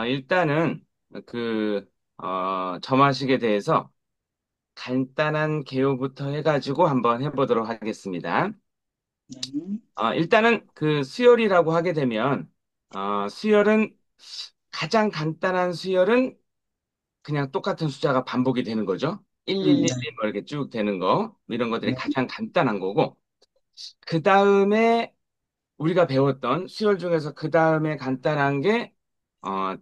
일단은 점화식에 대해서 간단한 개요부터 해가지고 한번 해보도록 하겠습니다. 네. 일단은 그 수열이라고 하게 되면, 수열은 가장 간단한 수열은 그냥 똑같은 숫자가 반복이 되는 거죠. 1111 네. 뭐 이렇게 쭉 되는 거, 뭐 이런 것들이 네. 가장 간단한 거고, 그 다음에 우리가 배웠던 수열 중에서 그 다음에 간단한 게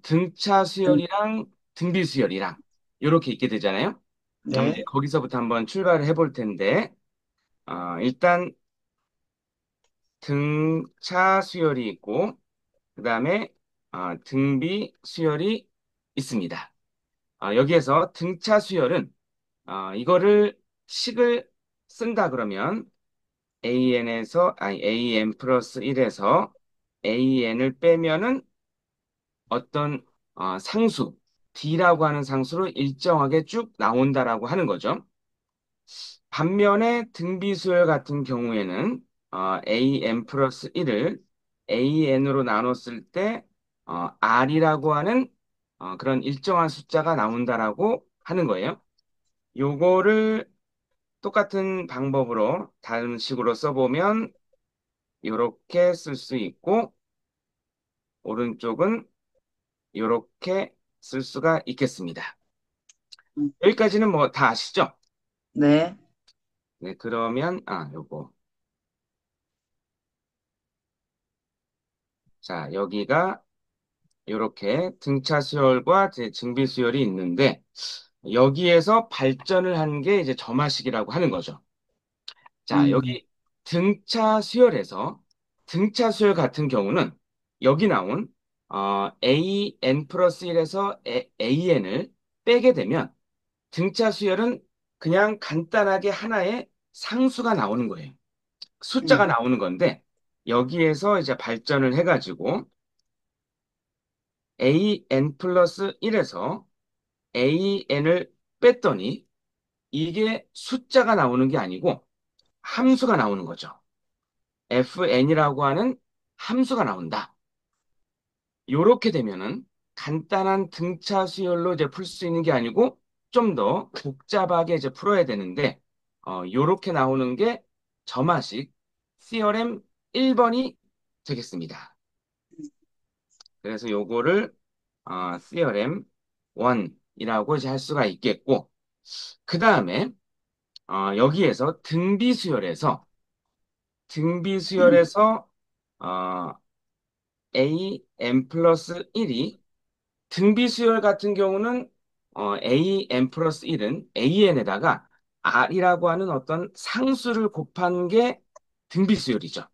등차 음, 수열이랑 등비 수열이랑 이렇게 있게 되잖아요. 한번 이제 네. 거기서부터 한번 출발을 해볼 텐데 일단 등차 수열이 있고 그 다음에 등비 수열이 있습니다. 여기에서 등차 수열은 이거를 식을 쓴다 그러면 AN 플러스 1에서 AN을 빼면은 어떤 상수, D라고 하는 상수로 일정하게 쭉 나온다라고 하는 거죠. 반면에 등비수열 같은 경우에는 AN 플러스 1을 AN으로 나눴을 때 R이라고 하는 그런 일정한 숫자가 나온다라고 하는 거예요. 요거를 똑같은 방법으로 다른 식으로 써보면 이렇게 쓸 수 있고 오른쪽은 이렇게 쓸 수가 있겠습니다. 음, 여기까지는 뭐 다 아시죠? 네. 네, 그러면, 요거. 자, 여기가 이렇게 등차 수열과 제 증비 수열이 있는데, 여기에서 발전을 한 게 이제 점화식이라고 하는 거죠. 자, 음, 여기 등차 수열에서, 등차 수열 같은 경우는 여기 나온, AN 플러스 1에서 AN을 빼게 되면, 등차 수열은 그냥 간단하게 하나의 상수가 나오는 거예요. 숫자가 음, 나오는 건데 여기에서 이제 발전을 해가지고 AN 플러스 1에서 AN을 뺐더니 이게 숫자가 나오는 게 아니고 함수가 나오는 거죠. FN이라고 하는 함수가 나온다. 요렇게 되면은 간단한 등차 수열로 이제 풀 수 있는 게 아니고 좀 더 복잡하게 이제 풀어야 되는데 요렇게 나오는 게 점화식 CRM 1번이 되겠습니다. 그래서 요거를 CRM 1이라고 이제 할 수가 있겠고 그 다음에 여기에서 등비수열에서 어, AM 플러스 1이 등비수열 같은 경우는 AM 플러스 1은 AN에다가 R이라고 하는 어떤 상수를 곱한 게 등비수열이죠.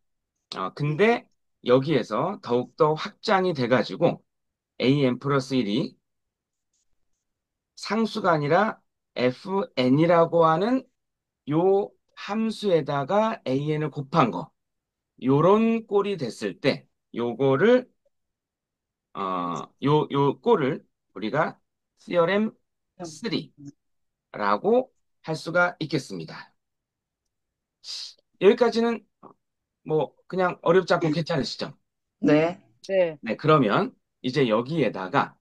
근데 여기에서 더욱더 확장이 돼가지고 AM 플러스 1이 상수가 아니라 fn이라고 하는 요 함수에다가 an을 곱한 거. 요런 꼴이 됐을 때 요거를 요 꼴을 우리가 theorem 3라고 할 수가 있겠습니다. 여기까지는 뭐 그냥 어렵지 않고 괜찮으시죠? 네. 네. 네, 그러면 이제 여기에다가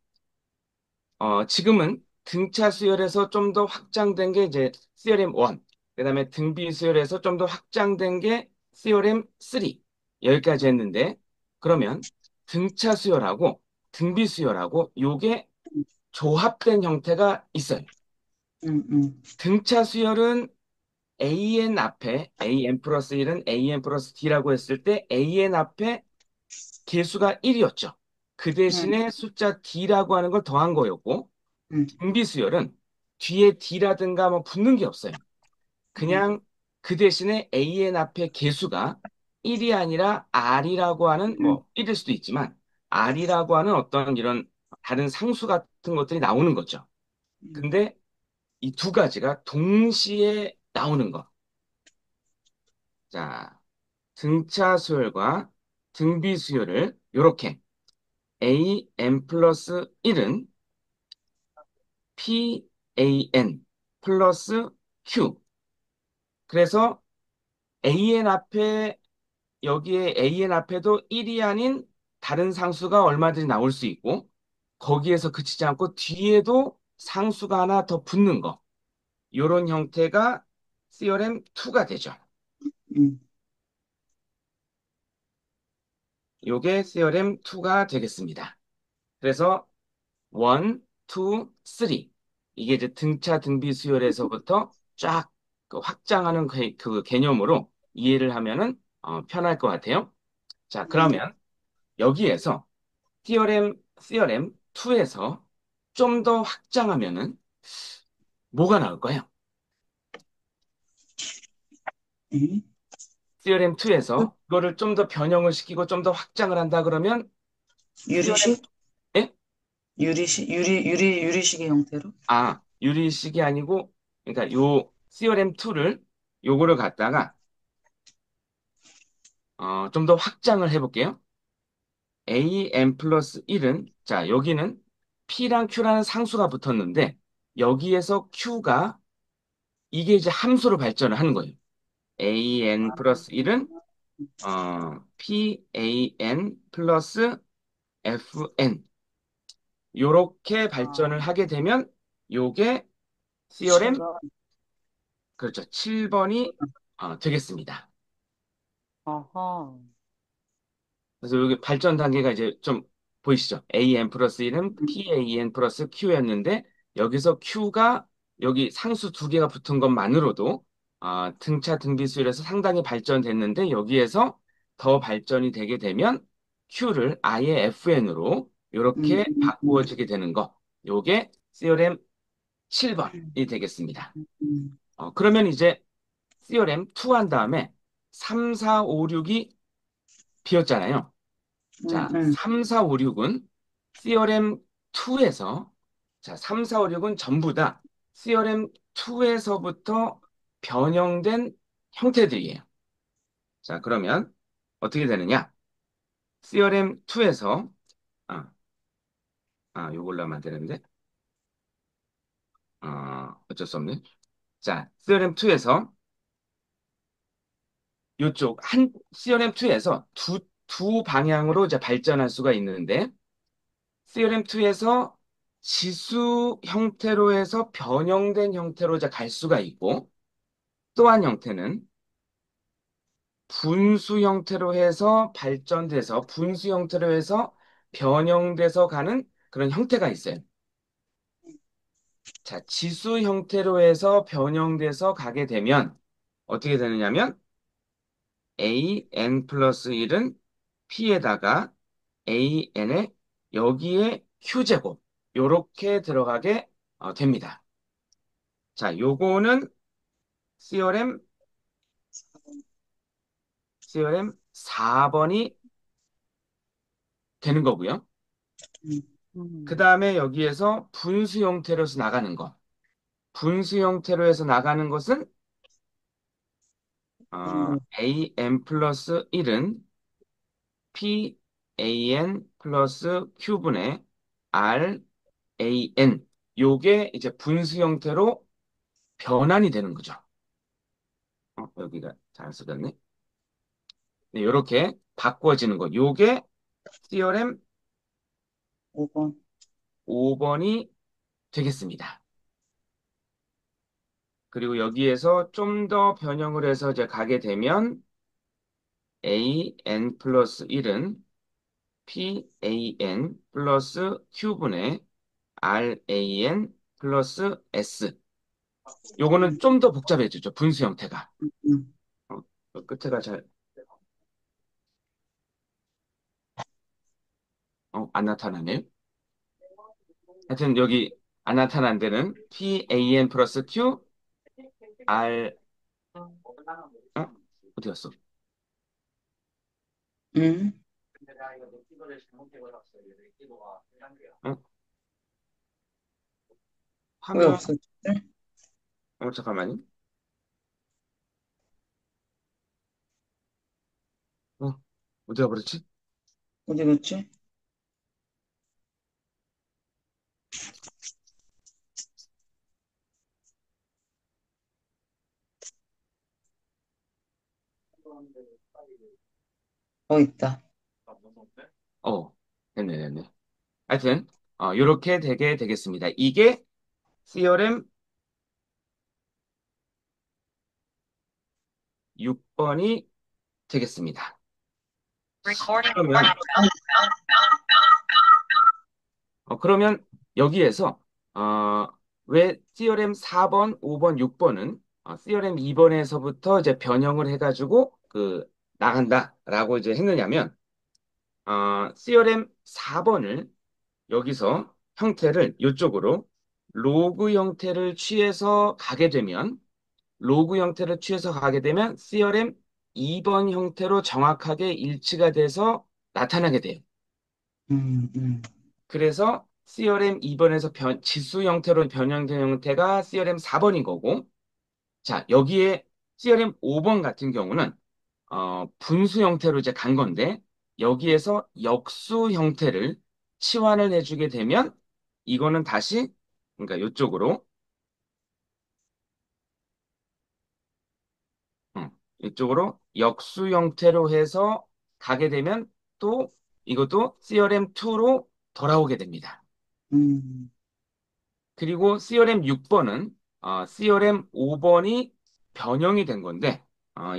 지금은 등차 수열에서 좀 더 확장된 게 이제 theorem 1, 그다음에 등비 수열에서 좀 더 확장된 게 theorem 3 여기까지 했는데 그러면 등차 수열하고 등비 수열하고 요게 조합된 형태가 있어요. 음, 음, 등차 수열은 AN 앞에 AN 플러스 1은 AN 플러스 D라고 했을 때 AN 앞에 개수가 1이었죠. 그 음, 대신에 숫자 D라고 하는 걸 더한 거였고 음, 등비수열은 뒤에 D라든가 뭐 붙는 게 없어요. 음, 그냥 그 대신에 AN 앞에 개수가 1이 아니라 R이라고 하는 음, 뭐 1일 수도 있지만 R이라고 하는 어떤 이런 다른 상수 같은 것들이 나오는 거죠. 음, 근데 이 두 가지가 동시에 나오는 거. 자, 등차 수열과 등비 수열을 이렇게 AN 플러스 1은 PAN 플러스 Q. 그래서 AN 앞에, 여기에 AN 앞에도 1이 아닌 다른 상수가 얼마든지 나올 수 있고, 거기에서 그치지 않고 뒤에도 상수가 하나 더 붙는 거. 요런 형태가 theorem 2가 되죠. 음, 요게 theorem 2가 되겠습니다. 그래서 1, 2, 3. 이게 이제 등차 등비 수열에서부터 쫙그 확장하는 그 개념으로 이해를 하면은 편할 것 같아요. 자, 그러면 여기에서 theorem 2에서 좀 더 확장하면은 뭐가 나올까요? 음. theorem 2에서 이거를 좀 더 변형을 시키고 좀 더 확장을 한다 그러면 theorem 유리식? 예? 유리식의 형태로? 유리식이 아니고 그러니까 요 theorem 2를 요거를 갖다가 좀 더 확장을 해볼게요. an 플러스 1은, 자, 여기는 p랑 q라는 상수가 붙었는데, 여기에서 q가, 이게 이제 함수로 발전을 하는 거예요. an 플러스 1은, pan 플러스 fn. 요렇게 아, 발전을 하게 되면, 요게 theorem, 7번. 그렇죠. 7번이 되겠습니다. 어허. 그래서 여기 발전 단계가 이제 좀 보이시죠? an 플러스 1은 pan 플러스 q였는데 여기서 q가 여기 상수 두 개가 붙은 것만으로도 등차 등비수열에서 상당히 발전됐는데 여기에서 더 발전이 되게 되면 q를 아예 fn으로 음, 이렇게 음, 음, 바꾸어지게 되는 거. 요게 theorem 7번이 되겠습니다. 음, 그러면 이제 theorem 2 한 다음에 3, 4, 5, 6이 비었잖아요. 자, 음. 3, 4, 5, 6은 theorem 2에서 자, 3, 4, 5, 6은 전부 다 theorem 2에서부터 변형된 형태들이에요. 자, 그러면 어떻게 되느냐? theorem 2에서 요걸로 하면 안 되는데 어쩔 수 없네. 자, theorem 2에서 요쪽 한 theorem 2에서 두 방향으로 이제 발전할 수가 있는데 theorem 2에서 지수 형태로 해서 변형된 형태로 이제 갈 수가 있고 또 한 형태는 분수 형태로 해서 발전돼서 분수 형태로 해서 변형돼서 가는 그런 형태가 있어요. 자, 지수 형태로 해서 변형돼서 가게 되면 어떻게 되느냐면 an 플러스 1은 p에다가 an에 여기에 q제곱 요렇게 들어가게 됩니다. 자, 요거는 theorem, theorem 4번이 되는 거고요. 음, 그 음, 다음에 여기에서 분수 형태로 해서 나가는 거. 분수 형태로 해서 나가는 것은 뭐, an 플러스 1은 pan 플러스 q분의 ran. 요게 이제 분수 형태로 변환이 되는 거죠. 여기가 잘 쓰였네. 네, 요렇게 바꿔지는 거. 요게 theorem 5번. 5번이 되겠습니다. 그리고 여기에서 좀 더 변형을 해서 이제 가게 되면 an 플러스 1은 pan 플러스 q분의 ran 플러스 s. 요거는 좀 더 복잡해지죠. 분수 형태가. 음, 어, 끝에가 안 나타나네요. 하여튼 여기 안 나타난 데는 pan 플러스 q r 어디 갔어? 음. 어? 왜 화면 없었지? 잠깐만요. 어, 어디가 버렸지? 어디 갔지? 있다. 어, 됐네, 됐네. 하여튼, 이렇게 되게 되겠습니다. 이게 theorem 6번이 되겠습니다. 그러면, 그러면 여기에서, 어, 왜 theorem 4번, 5번, 6번은 theorem 2번에서부터 이제 변형을 해가지고 나간다라고 이제 했느냐면, theorem 4번을 여기서 형태를 이쪽으로 로그 형태를 취해서 가게 되면 theorem 2번 형태로 정확하게 일치가 돼서 나타나게 돼요. 음, 음, 그래서 theorem 2번에서 지수 형태로 변형된 형태가 theorem 4번인 거고, 자, 여기에 theorem 5번 같은 경우는 분수 형태로 이제 간 건데, 여기에서 역수 형태를 치환을 해주게 되면, 이거는 다시, 그러니까 이쪽으로, 이쪽으로 역수 형태로 해서 가게 되면 또 이것도 theorem 2로 돌아오게 됩니다. 음, 그리고 theorem 6번은 theorem 5번이 변형이 된 건데,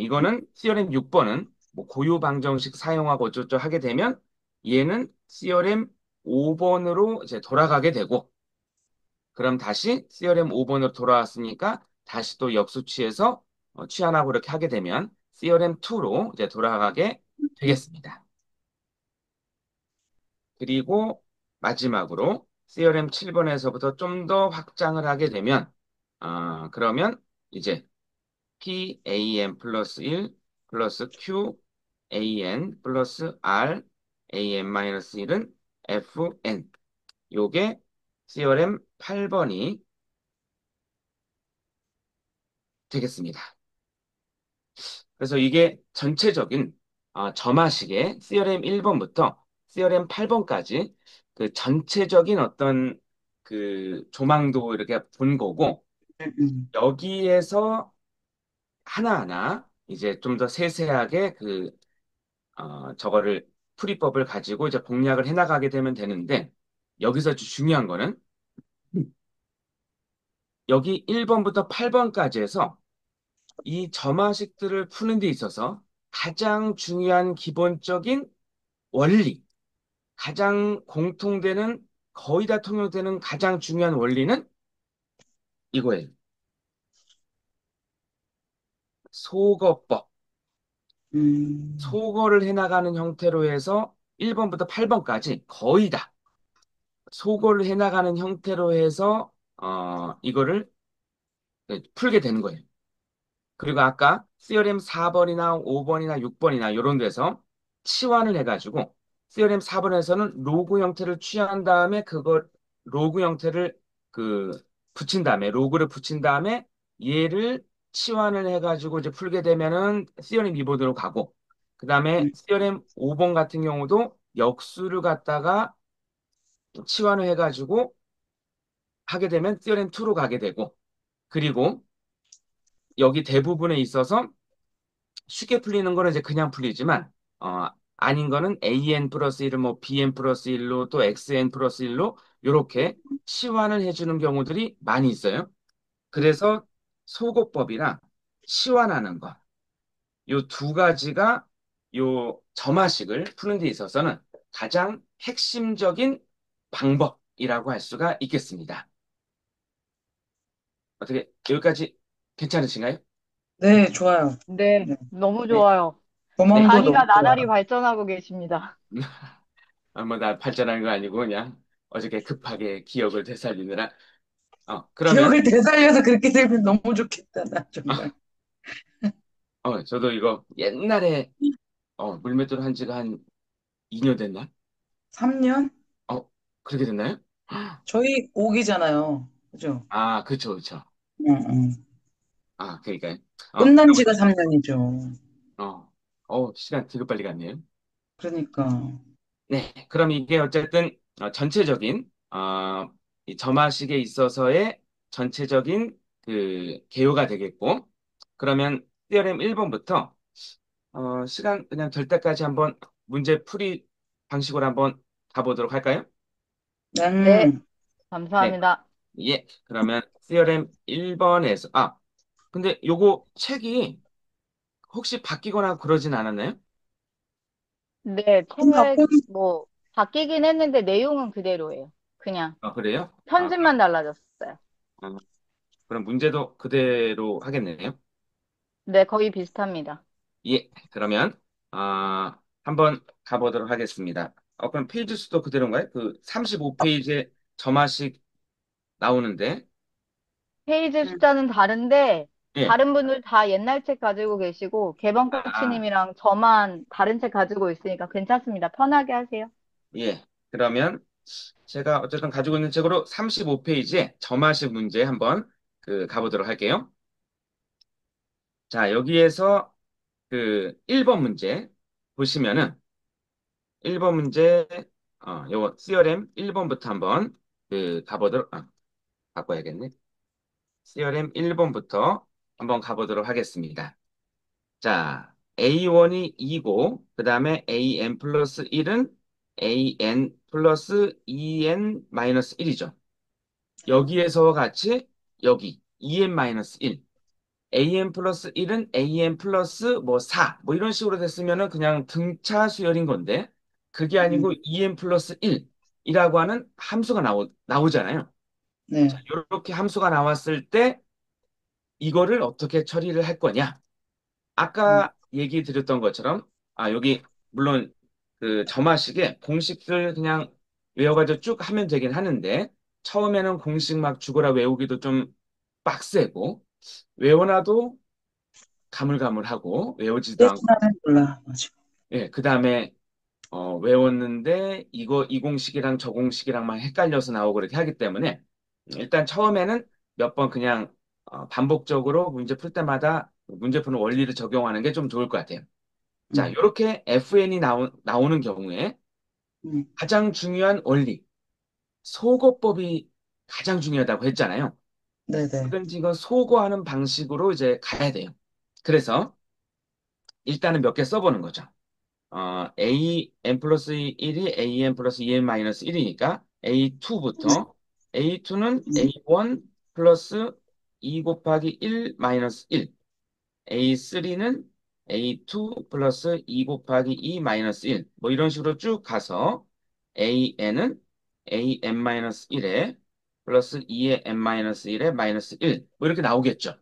이거는 theorem 6번은 뭐 고유 방정식 사용하고 어쩌고 하게 되면 얘는 theorem 5번으로 이제 돌아가게 되고, 그럼 다시 theorem 5번으로 돌아왔으니까 다시 또 역수치해서 취한하고 이렇게 하게 되면 theorem 2로 이제 돌아가게 되겠습니다. 그리고 마지막으로 theorem 7번에서부터 좀 더 확장을 하게 되면 그러면 이제 PAN 플러스 1 플러스 QAN 플러스 R AN 마이너스 1은 FN 요게 theorem 8번이 되겠습니다. 그래서 이게 전체적인 점화식의 theorem 1번부터 theorem 8번까지 그 전체적인 어떤 그 조망도 이렇게 본 거고 음, 여기에서 하나하나 이제 좀 더 세세하게 저거를 풀이법을 가지고 이제 공략을 해나가게 되면 되는데 여기서 중요한 거는 여기 1번부터 8번까지 해서 이 점화식들을 푸는 데 있어서 가장 중요한 기본적인 원리, 가장 공통되는, 거의 다 통용되는 가장 중요한 원리는 이거예요. 소거법. 음, 소거를 해나가는 형태로 해서 1번부터 8번까지 거의 다 소거를 해나가는 형태로 해서 이거를 풀게 되는 거예요. 그리고 아까 theorem 4번이나 5번이나 6번이나 이런 데서 치환을 해가지고 theorem 4번에서는 로그 형태를 취한 다음에 그걸 로그 형태를 그 로그를 붙인 다음에 얘를 치환을 해가지고 이제 풀게 되면은 theorem 2번으로 가고 그 다음에 음, theorem 5번 같은 경우도 역수를 갖다가 치환을 해가지고 하게 되면 theorem 2로 가게 되고 그리고 여기 대부분에 있어서 쉽게 풀리는 거는 이제 그냥 풀리지만 아닌 거는 AN 플러스 1을 뭐 BN 플러스 1로 또 XN 플러스 1로 이렇게 치환을 해주는 경우들이 많이 있어요. 그래서 소거법이랑 치환하는 것, 요 두 가지가 요 점화식을 푸는 데 있어서는 가장 핵심적인 방법이라고 할 수가 있겠습니다. 어떻게 여기까지 괜찮으신가요? 네, 좋아요. 네, 네, 너무 네. 좋아요. 네. 도망도 너무 강의가 나날이 좋아요. 발전하고 계십니다. 뭐나 발전한 거 아니고 그냥 어저께 급하게 기억을 되살리느라. 그러면 기억을 되살려서 그렇게 들면 너무 좋겠다, 나 정말. 저도 이거 옛날에 물맷돌 한 지가 한 2년 됐나? 3년? 어, 그렇게 됐나요? 저희 오기잖아요. 그죠? 그쵸, 그쵸. 응, 응. 그러니까 끝난 지가 3년이죠. 시간 되게 빨리 갔네요. 그러니까. 네, 그럼 이게 어쨌든 전체적인 이 점화식에 있어서의 전체적인 그 개요가 되겠고, 그러면 theorem 1번부터 시간 그냥 될 때까지 한번 문제 풀이 방식으로 한번 가보도록 할까요? 네, 음, 네. 감사합니다. 예. 그러면 CRM 1번에서, 근데 요거 책이 혹시 바뀌거나 그러진 않았나요? 네, 책, 끝났고, 뭐, 바뀌긴 했는데 내용은 그대로예요. 그냥 아, 그래요? 편집만 달라졌어요. 아, 그럼 문제도 그대로 하겠네요. 네, 거의 비슷합니다. 예. 그러면, 한번 가보도록 하겠습니다. 그럼 페이지 수도 그대로인가요? 그 35페이지에 점화식 나오는데, 페이지 음, 숫자는 다른데, 예. 다른 분들 다 옛날 책 가지고 계시고, 개방 아, 코치님이랑 저만 다른 책 가지고 있으니까 괜찮습니다. 편하게 하세요. 예. 그러면 제가 어쨌든 가지고 있는 책으로 35페이지에 점화식 문제 한번 그 가보도록 할게요. 자, 여기에서 그 1번 문제 보시면은 1번 문제 요거 CRM 1번부터 한번 그 가보도록 바꿔야겠네. CRM 1번부터 한번 가보도록 하겠습니다. 자, A1이 2고 그다음에 AN 플러스 1은 AN 플러스 2N 마이너스 1이죠. 여기에서와 같이 여기 2N 마이너스 1 AN 플러스 1은 AN 플러스 뭐 4, 뭐 이런 식으로 됐으면은 그냥 등차 수열인 건데, 그게 음, 아니고 EN 플러스 1이라고 하는 함수가 나오잖아요. 자, 네, 이렇게 함수가 나왔을 때 이거를 어떻게 처리를 할 거냐? 음, 아까 얘기 드렸던 것처럼, 여기 물론 그 점화식에 공식들 그냥 외워가지고 쭉 하면 되긴 하는데, 처음에는 공식 막 죽어라 외우기도 좀 빡세고, 외워놔도 가물가물하고 외우지도 그래서 않고 나는 몰라. 맞아. 예, 그다음에 외웠는데 이거 이 공식이랑 저 공식이랑만 헷갈려서 나오고 그렇게 하기 때문에 일단 처음에는 몇 번 그냥 반복적으로 문제 풀 때마다 문제 푸는 원리를 적용하는 게 좀 좋을 것 같아요. 자, 음, 이렇게 FN이 나오는 경우에 음, 가장 중요한 원리, 소거법이 가장 중요하다고 했잖아요. 네네. 뭐든지 이건 소거하는 방식으로 이제 가야 돼요. 그래서 일단은 몇 개 써보는 거죠. A n 플러스 1이 a n 플러스 2n 마이너스 1이니까 A2부터 A2는 음, A1 플러스 2 곱하기 1 마이너스 1 A3는 A2 플러스 2 곱하기 2 마이너스 1 뭐 이런 식으로 쭉 가서 AN은 AN 마이너스 1에 플러스 2의 N 마이너스 1에 마이너스 1 뭐 이렇게 나오겠죠.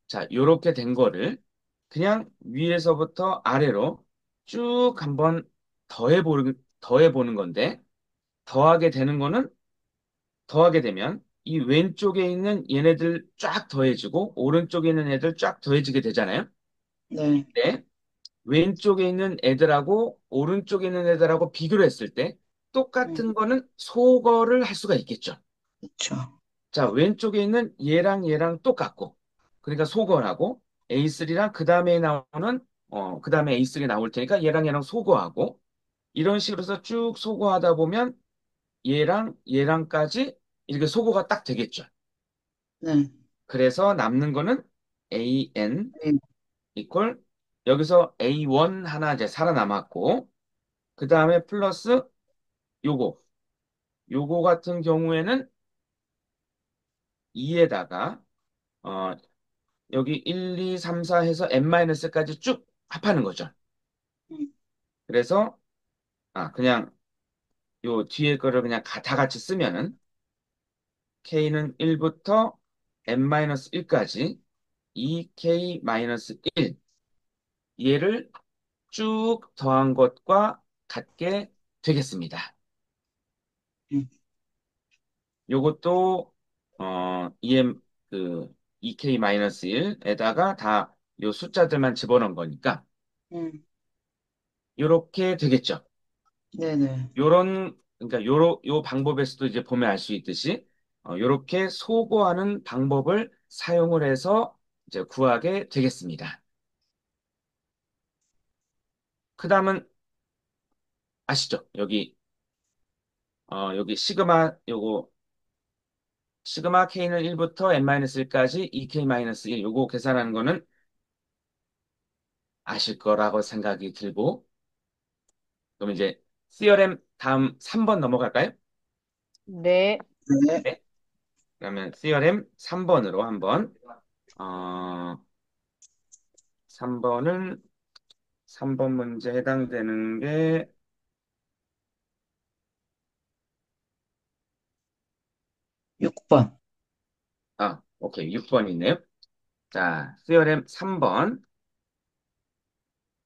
자, 요렇게 된 거를 그냥 위에서부터 아래로 쭉 한번 더해보는 건데, 더하게 되는 거는, 더하게 되면 이 왼쪽에 있는 얘네들 쫙 더해지고, 오른쪽에 있는 애들 쫙 더해지게 되잖아요. 네, 이때 왼쪽에 있는 애들하고 오른쪽에 있는 애들하고 비교를 했을 때 똑같은 거는 소거를 할 수가 있겠죠. 그렇죠. 자, 왼쪽에 있는 얘랑 얘랑 똑같고, 그러니까 소거하고, A3랑 그 다음에 나오는, 그 다음에 A3 나올 테니까 얘랑 얘랑 소거하고, 이런 식으로 해서 쭉 소거하다 보면 얘랑 얘랑까지 이렇게 소거가 딱 되겠죠. 네, 그래서 남는 거는 AN 네, 이퀄, 여기서 A1 하나 이제 살아남았고, 그 다음에 플러스 요거, 요거 같은 경우에는 2에다가, 여기 1, 2, 3, 4 해서 n-까지 쭉 합하는 거죠. 음, 그래서 그냥 요 뒤에 거를 그냥 다 같이 쓰면은 k는 1부터 n-1까지 2k-1 얘를 쭉 더한 것과 같게 되겠습니다. 음, 요것도 그 2k-1에다가 다 요 숫자들만 집어넣은 거니까 음, 요렇게 되겠죠. 네네. 그러니까 요 방법에서도 이제 보면 알 수 있듯이, 요렇게 소거하는 방법을 사용을 해서 이제 구하게 되겠습니다. 그 다음은 아시죠? 여기 시그마 K는 1부터 N-1까지 2K-1 요거 계산하는 거는 아실 거라고 생각이 들고, 그럼 이제 CRM 다음 3번 넘어갈까요? 네. 네. 네. 그러면 theorem 3번으로 한번 어, 3번은 3번 문제 해당되는 게 6번. 오케이. 6번 있네요. 자, theorem 3번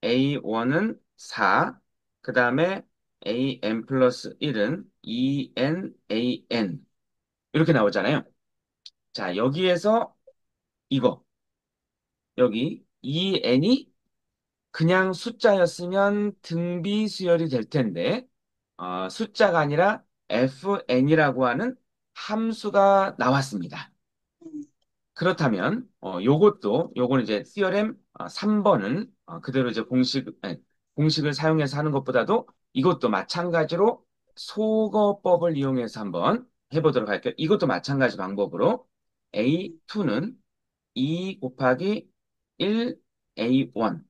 A1은 4, 그 다음에 AN 플러스 1은 2N, AN 이렇게 나오잖아요. 자, 여기에서 이거 여기 EN이 그냥 숫자였으면 등비 수열이 될 텐데 숫자가 아니라 FN이라고 하는 함수가 나왔습니다. 음, 그렇다면 요거는 이제 theorem 3번은 그대로 이제 공식을 사용해서 하는 것보다도 이것도 마찬가지로 소거법을 이용해서 한번 해보도록 할게요. 이것도 마찬가지 방법으로 A2는 2 곱하기 1 A1,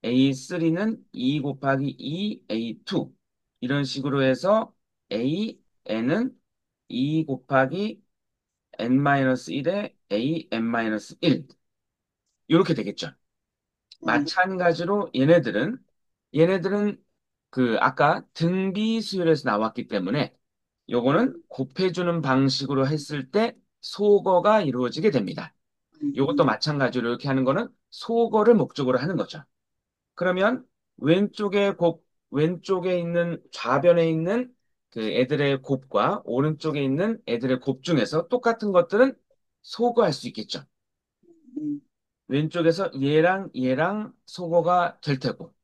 A3는 2 곱하기 2 A2 이런 식으로 해서 AN은 2 곱하기 n-1에 an-1 이렇게 되겠죠. 네. 마찬가지로 얘네들은 그 아까 등비 수열에서 나왔기 때문에 요거는 곱해주는 방식으로 했을 때 소거가 이루어지게 됩니다. 요것도 음, 마찬가지로 이렇게 하는 거는 소거를 목적으로 하는 거죠. 그러면 왼쪽에 있는 좌변에 있는 그 애들의 곱과 오른쪽에 있는 애들의 곱 중에서 똑같은 것들은 소거할 수 있겠죠. 음, 왼쪽에서 얘랑 소거가 될 테고,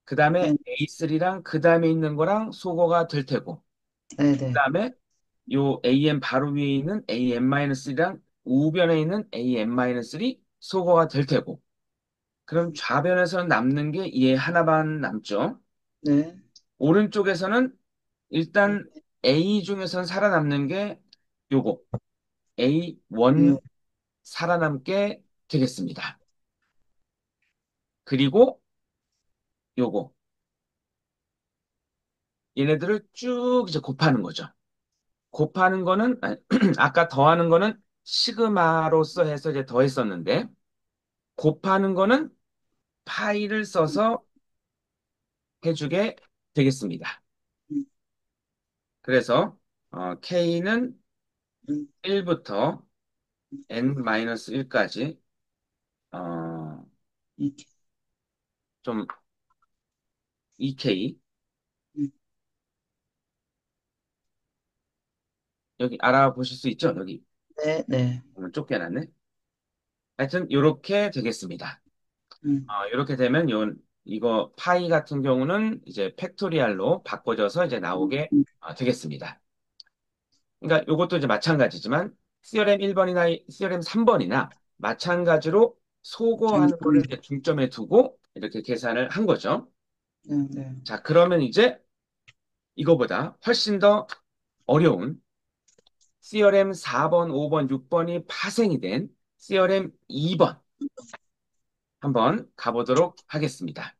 그 다음에 네. A3랑 그 다음에 있는 거랑 소거가 될 테고, 그 네네. 다음에 요 AM 바로 위에 있는 AM-3랑 우변에 있는 AM-3 소거가 될 테고, 그럼 좌변에서는 남는 게 얘 하나만 남죠. 네. 오른쪽에서는 일단 A 중에선 살아남는 게 요거 A1 네. 살아남게 되겠습니다. 그리고 요거 얘네들을 쭉 이제 곱하는 거죠. 곱하는 거는 아까 더하는 거는 시그마로서 해서 이제 더했었는데 곱하는 거는 파이를 써서 해주게 되겠습니다. 음, 그래서 K는 음, 1부터 n-1까지 이렇게. 좀 EK 음, 여기 알아보실 수 있죠? 여기 네, 네. 쫓겨났네. 하여튼 이렇게 되겠습니다. 음, 이렇게 되면 이거 파이 같은 경우는 이제 팩토리얼로 바꿔져서 이제 나오게 음, 되겠습니다. 그러니까 이것도 이제 마찬가지지만 CRM 1번이나 CRM 3번이나 마찬가지로 소거하는 거를 이제 중점에 두고 이렇게 계산을 한 거죠. 네, 네. 자, 그러면 이제 이거보다 훨씬 더 어려운 CRM 4번, 5번, 6번이 파생이 된 CRM 2번 한번 가보도록 하겠습니다.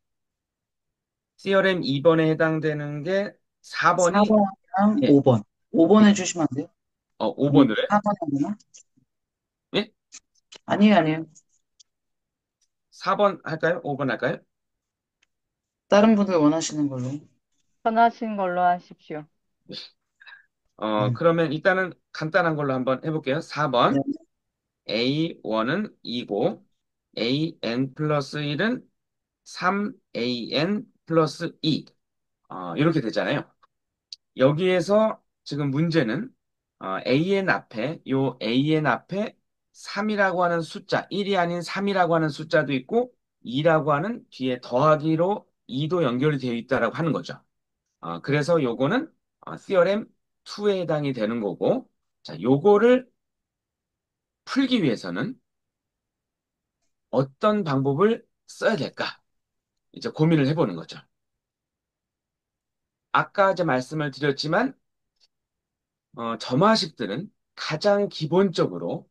CRM 2번에 해당되는 게 4번이 4번이랑 예, 5번. 5번 해주시면 안 돼요? 아니, 5번으로 해? 4번 하나? 예? 아니에요, 아니에요. 4번 할까요? 5번 할까요? 다른 분들 원하시는 걸로. 편하신 걸로 하십시오. 그러면 일단은 간단한 걸로 한번 해볼게요. 네, 4번 A1은 2고 AN 플러스 1은 3AN 플러스 2 이렇게 되잖아요. 여기에서 지금 문제는 AN 앞에 3이라고 하는 숫자, 1이 아닌 3이라고 하는 숫자도 있고 2라고 하는 뒤에 더하기로 2도 연결이 되어 있다라고 하는 거죠. 그래서 요거는 theorem 2에 해당이 되는 거고, 자, 요거를 풀기 위해서는 어떤 방법을 써야 될까? 이제 고민을 해보는 거죠. 아까 이제 말씀을 드렸지만, 점화식들은 가장 기본적으로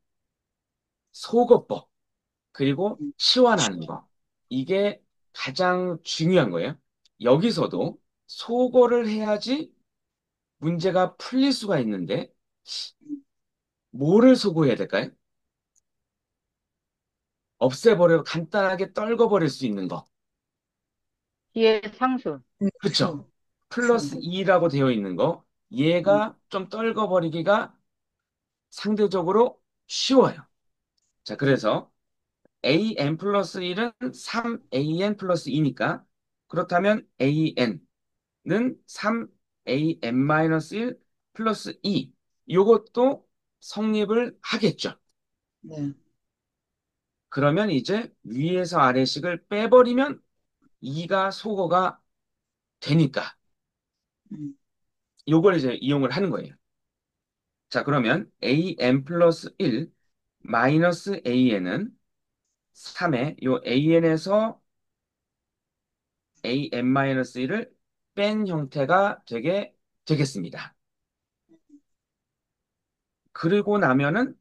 소거법, 그리고 치환하는 거. 이게 가장 중요한 거예요. 여기서도 소거를 해야지 문제가 풀릴 수가 있는데 뭐를 소구해야 될까요? 없애버려 간단하게 떨궈버릴 수 있는 거. 뒤에 상수. 그쵸? 수, 플러스 수. 2라고 되어 있는 거. 음, 얘가 좀 떨궈버리기가 상대적으로 쉬워요. 자, 그래서 an 플러스 1은 3an 플러스 2니까 그렇다면 an은 3an 마이너스 1 플러스 2. 요것도 성립을 하겠죠. 네. 그러면 이제 위에서 아래식을 빼버리면 2가 소거가 되니까 음, 요걸 이제 이용을 하는 거예요. 자, 그러면 an 플러스 1 마이너스 an은 3의 요 an에서 an-1을 뺀 형태가 되겠습니다. 그리고 나면은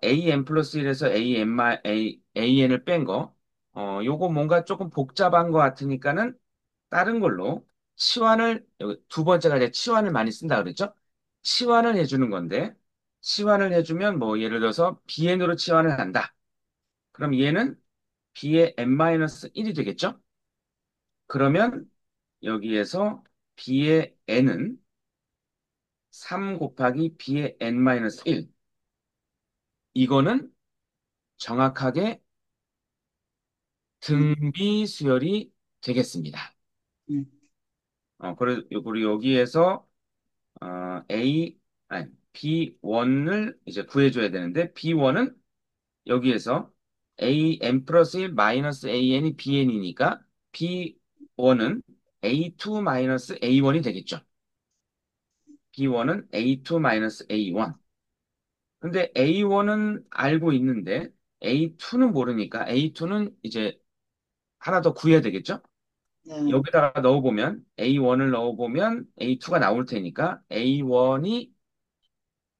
an 플러스 1에서 an을 뺀 거, 요거 뭔가 조금 복잡한 것 같으니까는 다른 걸로 여기 두 번째가 이제 치환을 많이 쓴다 그랬죠? 치환을 해주는 건데, 치환을 해주면 뭐 예를 들어서 bn으로 치환을 한다. 그럼 얘는 b의 n-1이 되겠죠? 그러면 여기에서 b의 n은 3 곱하기 b의 n-1. 이거는 정확하게 음, 등비 수열이 되겠습니다. 음, 그리고 여기에서 아니, B1을 이제 구해줘야 되는데 B1은 여기에서 AN 플러스 1 마이너스 AN이 BN이니까 B1은 A2 마이너스 A1이 되겠죠. B1은 A2 마이너스 A1. 근데 A1은 알고 있는데 A2는 모르니까 A2는 이제 하나 더 구해야 되겠죠? 네. 여기다가 넣어보면 A1을 넣어보면 A2가 나올 테니까 A1이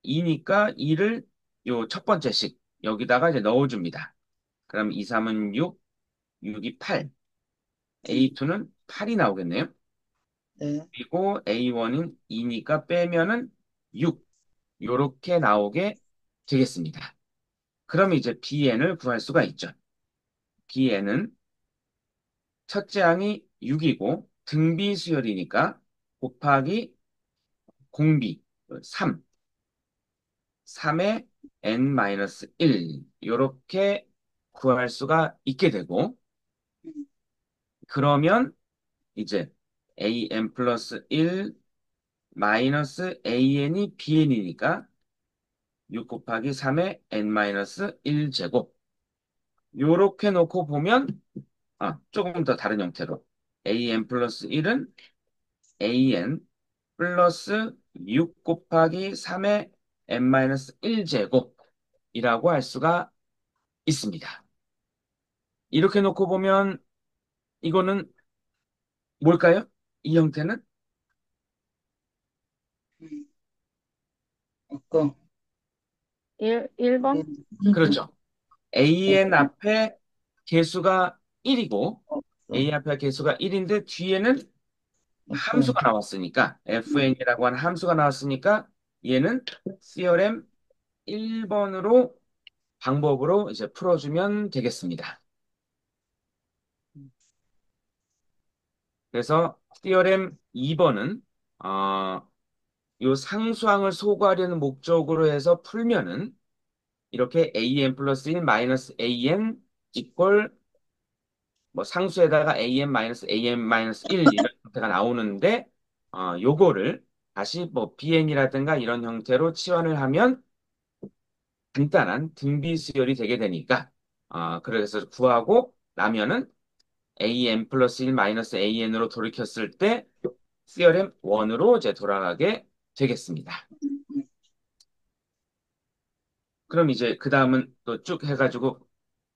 2니까 2를 요 첫 번째 식 여기다가 이제 넣어줍니다. 그럼 2, 3은 6, 6이 8, A2는 8이 나오겠네요. 네. 그리고 A1은 2니까 빼면은 6, 요렇게 나오게 되겠습니다. 그럼 이제 BN을 구할 수가 있죠. BN은 첫째 항이 6이고 등비 수열이니까 곱하기 공비 3, 3의 n-1 이렇게 구할 수가 있게 되고 음, 그러면 이제 an 플러스 1 마이너스 an이 bn이니까 6 곱하기 3의 n-1 제곱 요렇게 놓고 보면 조금 더 다른 형태로 an 플러스 1은 an 플러스 6 곱하기 3의 n-1 제곱이라고 할 수가 있습니다. 이렇게 놓고 보면 이거는 뭘까요? 이 형태는? 음. 아까 1번? 그렇죠. 어, an 앞에 개수가 1이고 없어. a 앞에 개수가 1인데 뒤에는 없어. 함수가 나왔으니까 fn이라고 하는 함수가 나왔으니까 얘는 theorem 1번으로 방법으로 이제 풀어주면 되겠습니다. 그래서 theorem 2번은 요 상수항을 소구하려는 목적으로 해서 풀면은 이렇게 an 플러스 1 마이너스 an 이퀄 뭐 상수에다가 an 마이너스 an 마이너스 1 이런 형태가 나오는데 요거를 다시 뭐 bn이라든가 이런 형태로 치환을 하면 간단한 등비 수열이 되게 되니까 그래서 구하고 나면은 an 플러스 1 마이너스 an으로 돌이켰을 때 theorem 1으로 이제 돌아가게 되겠습니다. 음, 그럼 이제 그 다음은 또 쭉 해가지고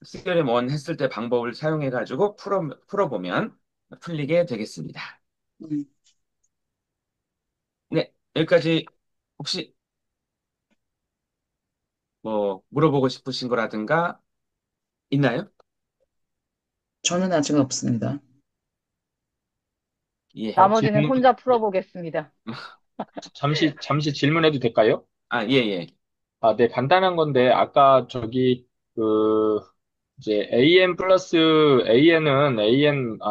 theorem 1 했을 때 방법을 사용해가지고 풀어보면 풀리게 되겠습니다. 음. 네, 여기까지 혹시 뭐 물어보고 싶으신 거라든가 있나요? 저는 아직 없습니다. 예, 나머지는 질문, 혼자 풀어보겠습니다. 잠시 질문해도 될까요? 아, 예, 예, 아, 네, 간단한 건데, 아까 그, 이제 AN 플러스 AN은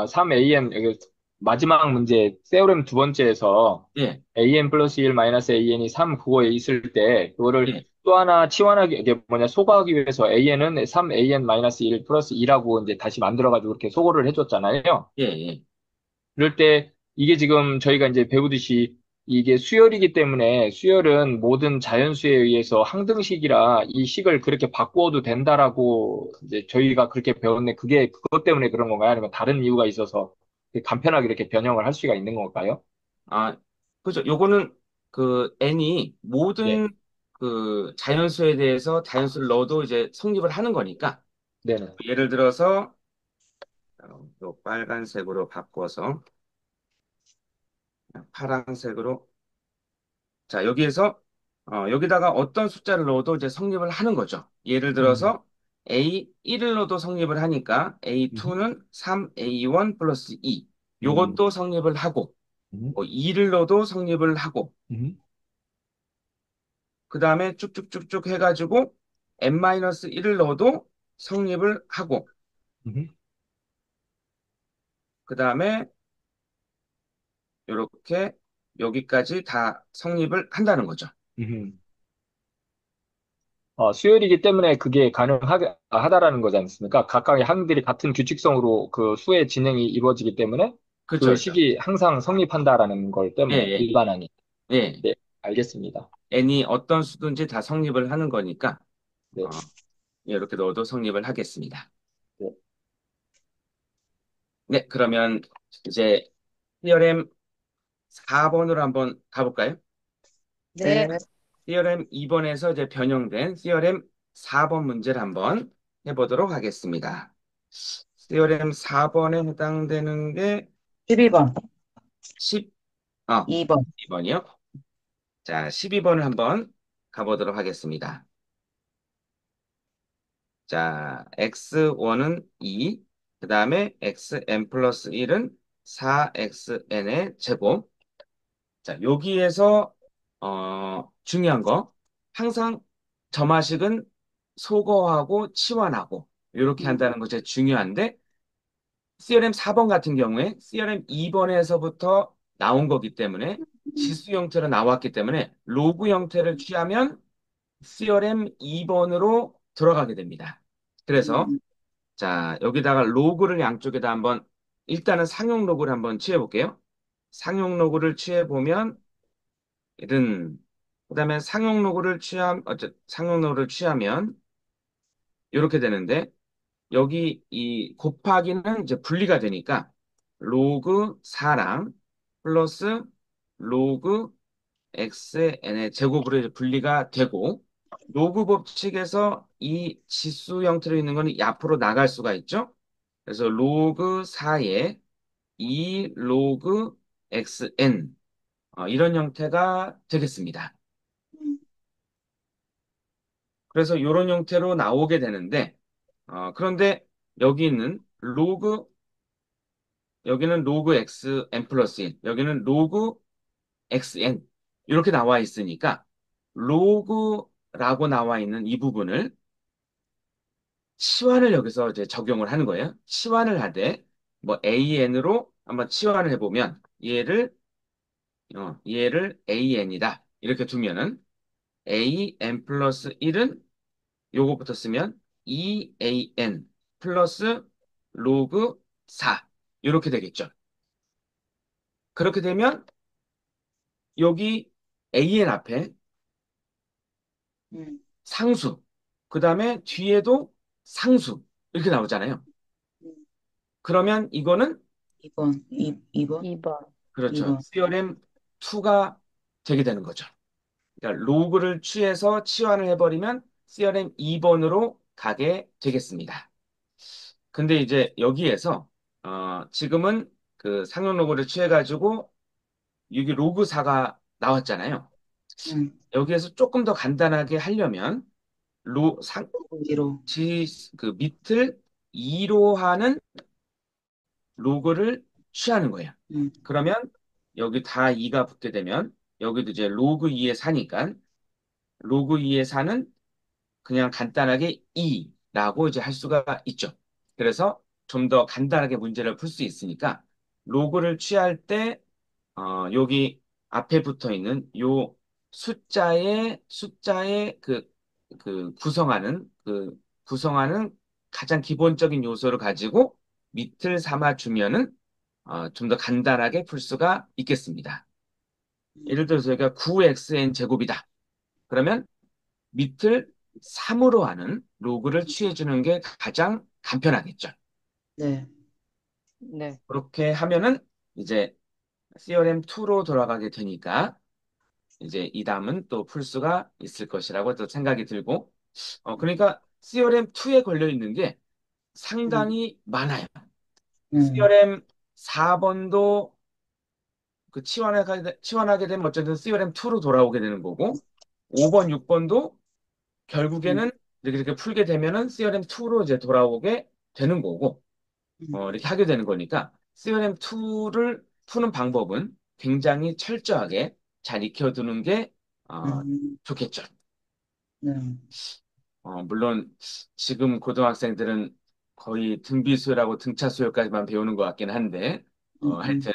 3AN, 여기 마지막 문제, 세오렘 두 번째에서 예, AN 플러스 1 마이너스 AN이 3, 그거에 있을 때, 그거를 예, 또 하나 치환하기, 이게 뭐냐, 소거하기 위해서 AN은 3AN 마이너스 1 플러스 2라고 이제 다시 만들어가지고 이렇게 소거를 해줬잖아요. 예, 예. 그럴 때 이게 지금 저희가 이제 배우듯이 이게 수열이기 때문에 수열은 모든 자연수에 의해서 항등식이라 이 식을 그렇게 바꾸어도 된다라고 이제 저희가 그렇게 배웠는데 그게 그것 때문에 그런 건가요? 아니면 다른 이유가 있어서 간편하게 이렇게 변형을 할 수가 있는 건가요? 아, 그죠. 요거는 그 n이 네. 모든 그 자연수에 대해서 자연수를 넣어도 이제 성립을 하는 거니까 네네. 예를 들어서 또 빨간색으로 바꿔서 파란색으로 자, 여기에서 여기다가 어떤 숫자를 넣어도 이제 성립을 하는 거죠. 예를 음, 들어서 A1을 넣어도 성립을 하니까 음, A2는 3A1 플러스 2. 음, 요것도 성립을 하고 음, 뭐 2를 넣어도 성립을 하고 음, 그 다음에 쭉쭉쭉쭉 해가지고 N-1을 넣어도 성립을 하고 음, 그 다음에 이렇게 여기까지 다 성립을 한다는 거죠. 음. 수열이기 때문에 그게 가능하다라는 거지 않습니까? 각각의 항들이 같은 규칙성으로 그 수의 진행이 이루어지기 때문에 그렇죠, 그 그렇죠. 식이 항상 성립한다라는 걸 예, 때문에 예, 일반항이. 예. 네, 알겠습니다. N이 어떤 수든지 다 성립을 하는 거니까 네, 어, 이렇게 넣어도 성립을 하겠습니다. 네, 네, 그러면 이제 티어렘 4번으로 한번 가볼까요? 네. 네. 티어렘 2번에서 이제 변형된 티어렘 4번 문제를 한번 해보도록 하겠습니다. 티어렘 4번에 해당되는 게 12번, 10, 2번. 2번이요. 자, 12번을 한번 가보도록 하겠습니다. 자, x1은 2, 그 다음에 xn 플러스 1은 4xn의 제곱. 자, 여기에서 중요한 거 항상 점화식은 소거하고 치환하고 이렇게 음, 한다는 것이 중요한데 CRM 4번 같은 경우에 CRM 2번에서부터 나온 거기 때문에 음, 지수 형태로 나왔기 때문에 로그 형태를 취하면 CRM 2번으로 들어가게 됩니다. 그래서 음, 자, 여기다가 로그를 양쪽에다 한번 일단은 상용 로그를 한번 취해 볼게요. 상용 로그를 취해 보면 이런 그다음에 상용 로그를 취하면 이렇게 되는데 여기 이 곱하기는 이제 분리가 되니까 로그 4랑 플러스 로그 xn의 제곱으로 이제 분리가 되고 로그 법칙에서 이 지수 형태로 있는 거는 앞으로 나갈 수가 있죠. 그래서 로그 4에 2 로그 xn 이런 형태가 되겠습니다. 음, 그래서 이런 형태로 나오게 되는데 그런데 여기 있는 여기는 로그 xn 플러스 1, 여기는 로그 xn 이렇게 나와 있으니까 로그라고 나와 있는 이 부분을 치환을 여기서 이제 적용을 하는 거예요. 치환을 하되 뭐 an으로 한번 치환을 해보면 얘를 an이다 이렇게 두면은 an 플러스 1은 요거부터 쓰면 2an 플러스 로그 4 이렇게 되겠죠. 그렇게 되면 여기 an 앞에 음, 상수, 그 다음에 뒤에도 상수 이렇게 나오잖아요. 음. 그러면 이거는 2번, 2번, 2번. 그렇죠. 2번. theorem 2가 되게 되는 거죠. 그러니까 로그를 취해서 치환을 해버리면 theorem 2번으로 가게 되겠습니다. 근데 이제 여기에서 지금은 그 상용 로그를 취해가지고 여기 로그 4가 나왔잖아요. 음, 여기에서 조금 더 간단하게 하려면 로, 상, 위로. 그 밑을 2로 하는 로그를 취하는 거예요. 음, 그러면 여기 다 2가 붙게 되면 여기도 이제 로그 2의 4니까 로그 2의 4는 그냥 간단하게 2라고 이제 할 수가 있죠. 그래서 좀 더 간단하게 문제를 풀 수 있으니까 로그를 취할 때 여기 앞에 붙어 있는 요 숫자의 구성하는 가장 기본적인 요소를 가지고 밑을 삼아 주면은 좀 더 간단하게 풀 수가 있겠습니다. 예를 들어서 여기가 9xn 제곱이다. 그러면 밑을 3으로 하는 로그를 취해 주는 게 가장 간편하겠죠. 네. 네. 그렇게 하면은 이제 theorem 2로 돌아가게 되니까 이제 이 다음은 또 풀 수가 있을 것이라고 또 생각이 들고, 그러니까 theorem 2에 걸려 있는 게 음, 상당히 많아요. 음, theorem 4번도 그 치환하게 되면 어쨌든 theorem 2로 돌아오게 되는 거고, 5번, 6번도 음, 결국에는 이렇게 풀게 되면은 theorem 2로 이제 돌아오게 되는 거고, 음, 이렇게 하게 되는 거니까 theorem 2를 푸는 방법은 굉장히 철저하게 잘 익혀두는 게 음, 좋겠죠. 네. 물론 지금 고등학생들은 거의 등비수열하고 등차수열까지만 배우는 것 같긴 한데, 음, 하여튼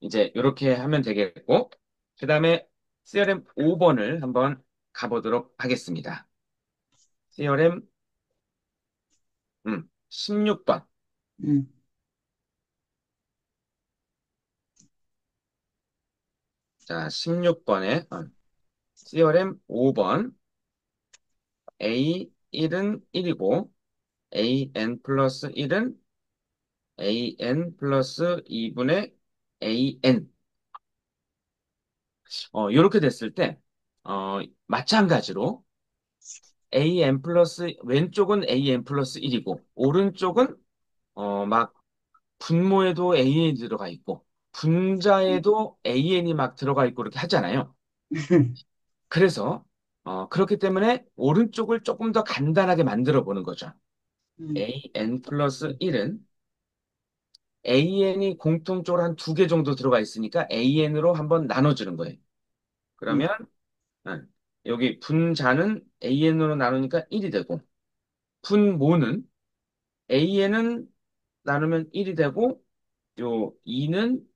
이제 이렇게 하면 되겠고, 그 다음에 theorem 5번을 한번 가보도록 하겠습니다. theorem 16번. 음, 자, 16번에 theorem 5번. A 1은 1이고 AN 플러스 1은 AN 플러스 2분의 AN. 이렇게 됐을 때 마찬가지로 AN 플러스 왼쪽은 AN 플러스 1이고 오른쪽은 막 분모에도 AN이 들어가 있고 분자에도 AN이 막 들어가 있고 이렇게 하잖아요. 그래서 그렇기 때문에 오른쪽을 조금 더 간단하게 만들어 보는 거죠. 음, AN 플러스 1은 AN이 공통적으로 한 두 개 정도 들어가 있으니까 AN으로 한번 나눠주는 거예요. 그러면 여기 분자는 AN으로 나누니까 1이 되고 분모는 AN은 나누면 1이 되고 요 2는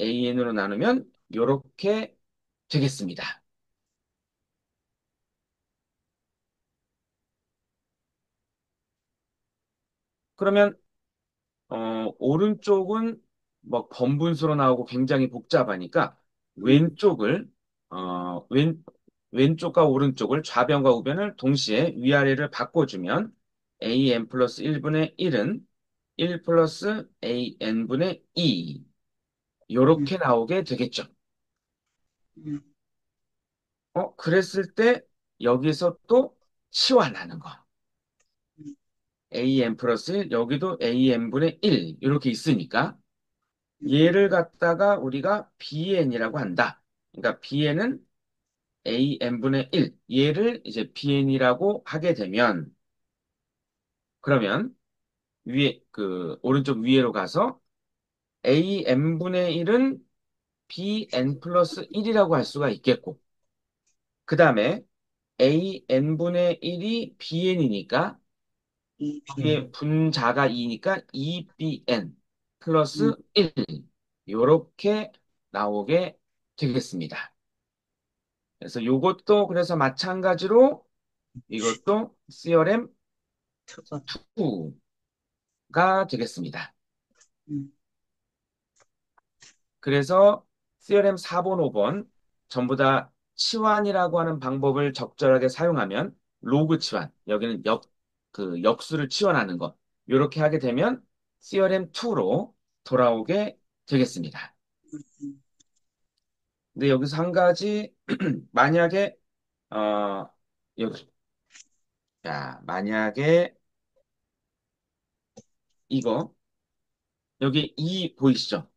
AN으로 나누면 이렇게 되겠습니다. 그러면 오른쪽은 뭐 번분수로 나오고 굉장히 복잡하니까 음, 왼쪽을 어, 왼 왼쪽과 오른쪽을 좌변과 우변을 동시에 위아래를 바꿔주면 an 플러스 1분의 1은 1 플러스 an분의 2 음, 이렇게 나오게 되겠죠. 음, 그랬을 때 여기서 또 치환하는 거. an 플러스 1 여기도 an분의 1 이렇게 있으니까 얘를 갖다가 우리가 bn이라고 한다. 그러니까 bn은 an분의 1, 얘를 이제 bn이라고 하게 되면, 그러면 오른쪽 위에로 가서 an분의 1은 bn 플러스 1이라고 할 수가 있겠고, 그 다음에 an분의 1이 bn이니까, EPN. 뒤에 분자가 2니까 2bn 음, 플러스 1. 요렇게 나오게 되겠습니다. 그래서 요것도 그래서 마찬가지로 이것도 theorem 투번. 2가 되겠습니다. 음, 그래서 theorem 4번, 5번 전부 다 치환이라고 하는 방법을 적절하게 사용하면 로그 치환, 여기는 역수를 치환하는 것. 이렇게 하게 되면 theorem 2로 돌아오게 되겠습니다. 음, 근데 여기서 한 가지 만약에 어 여기 만약에 이거 여기 2 보이시죠?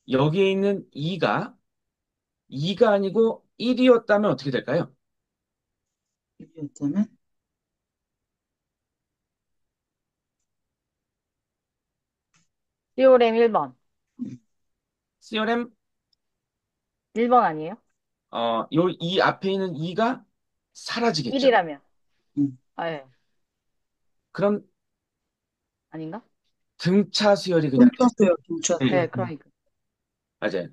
여기에 있는 2가 아니고 1이었다면 어떻게 될까요? 1이었다면? 시오렘 1번. 음, theorem 1번 아니에요? 이 앞에 있는 2가 사라지겠죠. 1이라면. 음. 아, 예. 그럼 아닌가? 등차 수열이 그냥 퉁쳤어요, 돼. 예, 퉁쳤어요. 그러니까. 맞아요.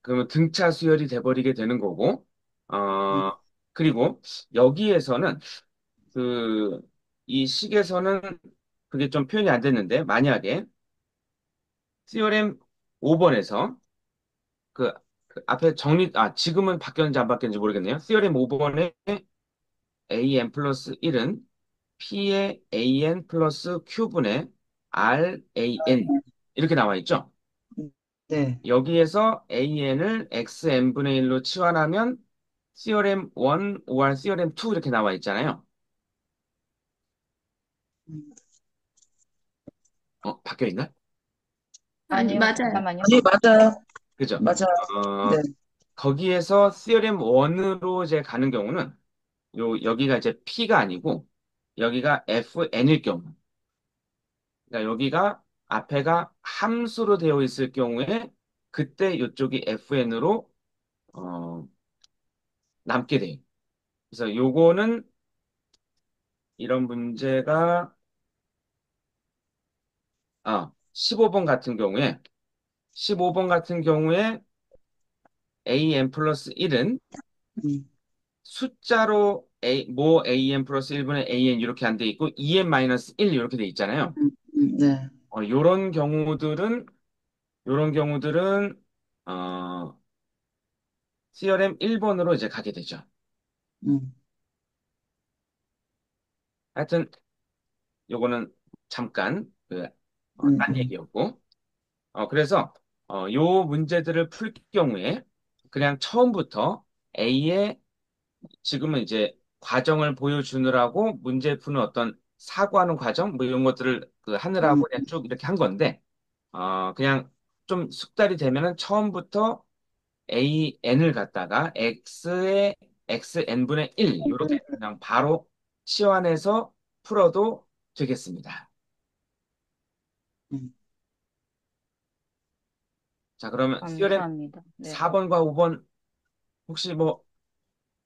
그러면 등차 수열이 돼버리게 되는 거고, 음, 그리고 여기에서는 그, 이 식에서는 그게 좀 표현이 안 됐는데, 만약에 CRM 5번에서 그 앞에 지금은 바뀌었는지 안 바뀌었는지 모르겠네요. CRM 5번에 AN 플러스 1은 P의 AN 플러스 Q분의 RAN 이렇게 나와 있죠. 네. 여기에서 AN을 XN분의 1로 치환하면 CRM 1 or CRM 2 이렇게 나와 있잖아요. 음. 바뀌어 있나? 아니요, 맞아요. 잠깐만요. 아니, 맞아요. 그죠? 맞아요. 네. 거기에서 CRM 1으로 이제 가는 경우는 여기가 이제 P가 아니고 여기가 FN일 경우. 그러니까 여기가 앞에가 함수로 되어 있을 경우에 그때 이쪽이 FN으로 남게 돼요. 그래서 요거는 이런 문제가 15번 같은 경우에 AN 플러스 1은 음, 숫자로 뭐 AN 플러스 1분의 AN 이렇게 안 돼 있고 EN 마이너스 1 이렇게 돼 있잖아요. 네. 요런 경우들은 어, CRM 1번으로 이제 가게 되죠. 음, 하여튼 요거는 잠깐 딴 음. 얘기였고 그래서 요 문제들을 풀 경우에 그냥 처음부터 A의 지금은 이제 과정을 보여주느라고 문제 푸는 어떤 사고하는 과정 뭐 이런 것들을 음, 하느라고 그냥 쭉 이렇게 한 건데 그냥 좀 숙달이 되면은 처음부터 AN을 갖다가 X의 XN분의 1 이렇게 그냥 바로 치환해서 풀어도 되겠습니다. 음. 자, 그러면 CRM 감사합니다. 네. 4번과 5번 혹시 뭐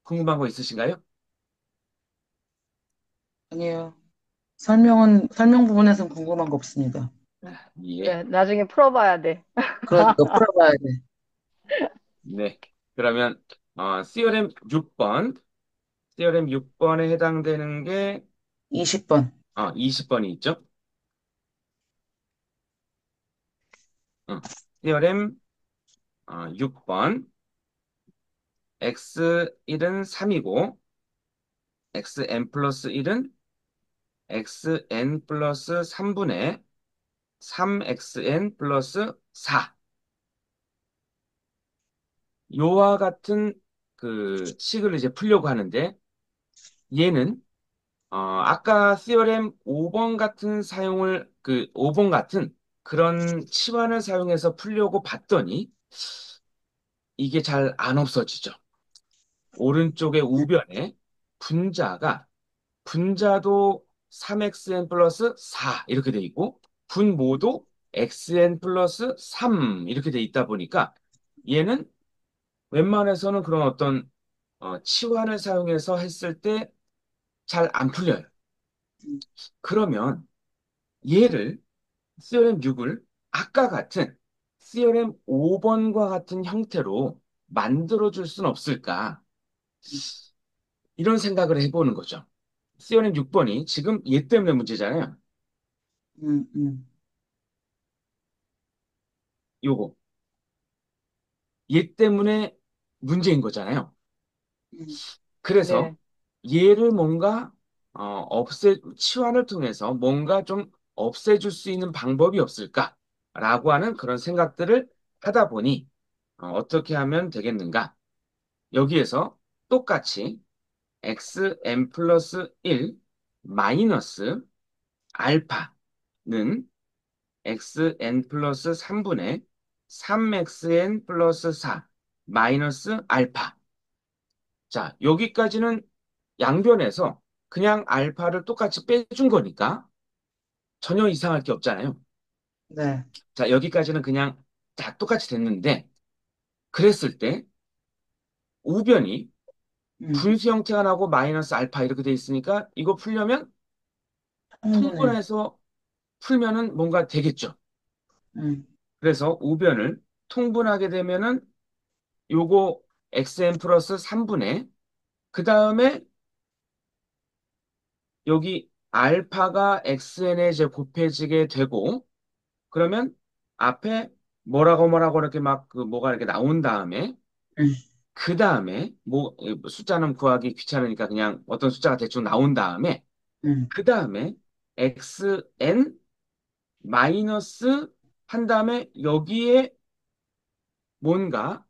궁금한 거 있으신가요? 아니에요. 설명 부분에서는 궁금한 거 없습니다. 예. 네, 나중에 풀어봐야 돼. 그러니까 풀어봐야 돼. 네. 그러면 CRM 6번에 해당되는 게 20번. 20번이 있죠? CRM 6번 X1은 3이고 XN 플러스 1은 XN 플러스 3분의 3XN 플러스 4. 요와 같은 그 식을 이제 풀려고 하는데 얘는 아까 CRM 5번 같은 5번 같은 그런 치환을 사용해서 풀려고 봤더니 이게 잘 안 없어지죠. 오른쪽의 우변에 분자가 분자도 3xn 플러스 4 이렇게 돼 있고 분모도 xn 플러스 3 이렇게 돼 있다 보니까 얘는 웬만해서는 그런 어떤 치환을 사용해서 했을 때 잘 안 풀려요. 음, 그러면 얘를 CRM 6을 아까 같은 CRM 5번과 같은 형태로 만들어 줄 수는 없을까? 이런 생각을 해보는 거죠. CRM 6번이 지금 얘 때문에 문제잖아요. 음, 음, 요거. 얘 때문에 문제인 거잖아요. 음, 그래서 네. 얘를 뭔가 치환을 통해서 뭔가 좀 없애줄 수 있는 방법이 없을까라고 하는 그런 생각들을 하다 보니 어떻게 하면 되겠는가? 여기에서 똑같이 xn 플러스 1 마이너스 알파는 xn 플러스 3분의 3xn 플러스 4 마이너스 알파. 자, 여기까지는 양변에서 그냥 알파를 똑같이 빼준 거니까 전혀 이상할 게 없잖아요. 네. 자, 여기까지는 그냥 다 똑같이 됐는데 그랬을 때 우변이 음, 분수 형태가 나고 마이너스 알파 이렇게 돼 있으니까 이거 풀려면 충분해. 통분해서 풀면은 뭔가 되겠죠. 음, 그래서 우변을 통분하게 되면은 요거 xn 플러스 3분의 그 다음에 여기 알파가 xn에 이제 곱해지게 되고 그러면 앞에 뭐라고 이렇게 막 그 뭐가 이렇게 나온 다음에 음, 그 다음에 뭐 숫자는 구하기 귀찮으니까 그냥 어떤 숫자가 대충 나온 다음에 음, 그 다음에 xn 마이너스 한 다음에 여기에 뭔가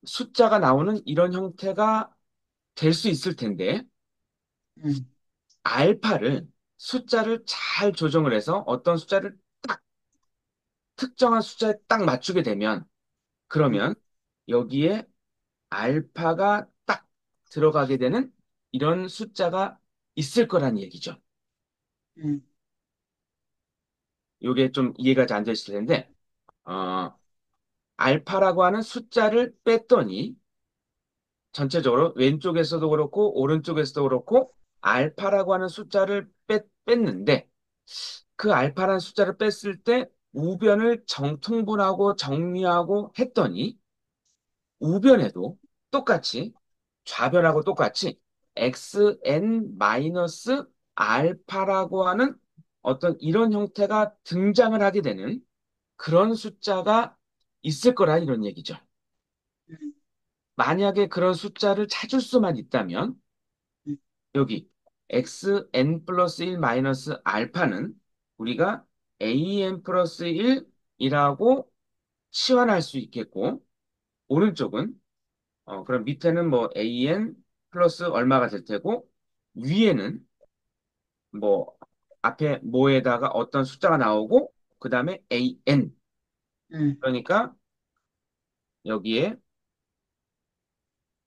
숫자가 나오는 이런 형태가 될 수 있을 텐데 음, 알파를 숫자를 잘 조정을 해서 어떤 숫자를 특정한 숫자에 딱 맞추게 되면 음, 그러면 여기에 알파가 딱 들어가게 되는 이런 숫자가 있을 거란 얘기죠. 음, 이게 좀 이해가 잘 안 되실 텐데 어, 알파라고 하는 숫자를 뺐더니 전체적으로 왼쪽에서도 그렇고 오른쪽에서도 그렇고 알파라고 하는 숫자를 뺐는데 그 알파라는 숫자를 뺐을 때 우변을 정통분하고 정리하고 했더니 우변에도 똑같이 좌변하고 똑같이 xn 마이너스 알파라고 하는 어떤 이런 형태가 등장을 하게 되는 그런 숫자가 있을 거라 이런 얘기죠. 음, 만약에 그런 숫자를 찾을 수만 있다면 음, 여기 xn 플러스 1 마이너스 알파는 우리가 an 플러스 1이라고 치환할 수 있겠고 오른쪽은 그럼 밑에는 뭐 an 플러스 얼마가 될 테고 위에는 뭐 앞에 뭐에다가 어떤 숫자가 나오고 그 다음에 an 음, 그러니까 여기에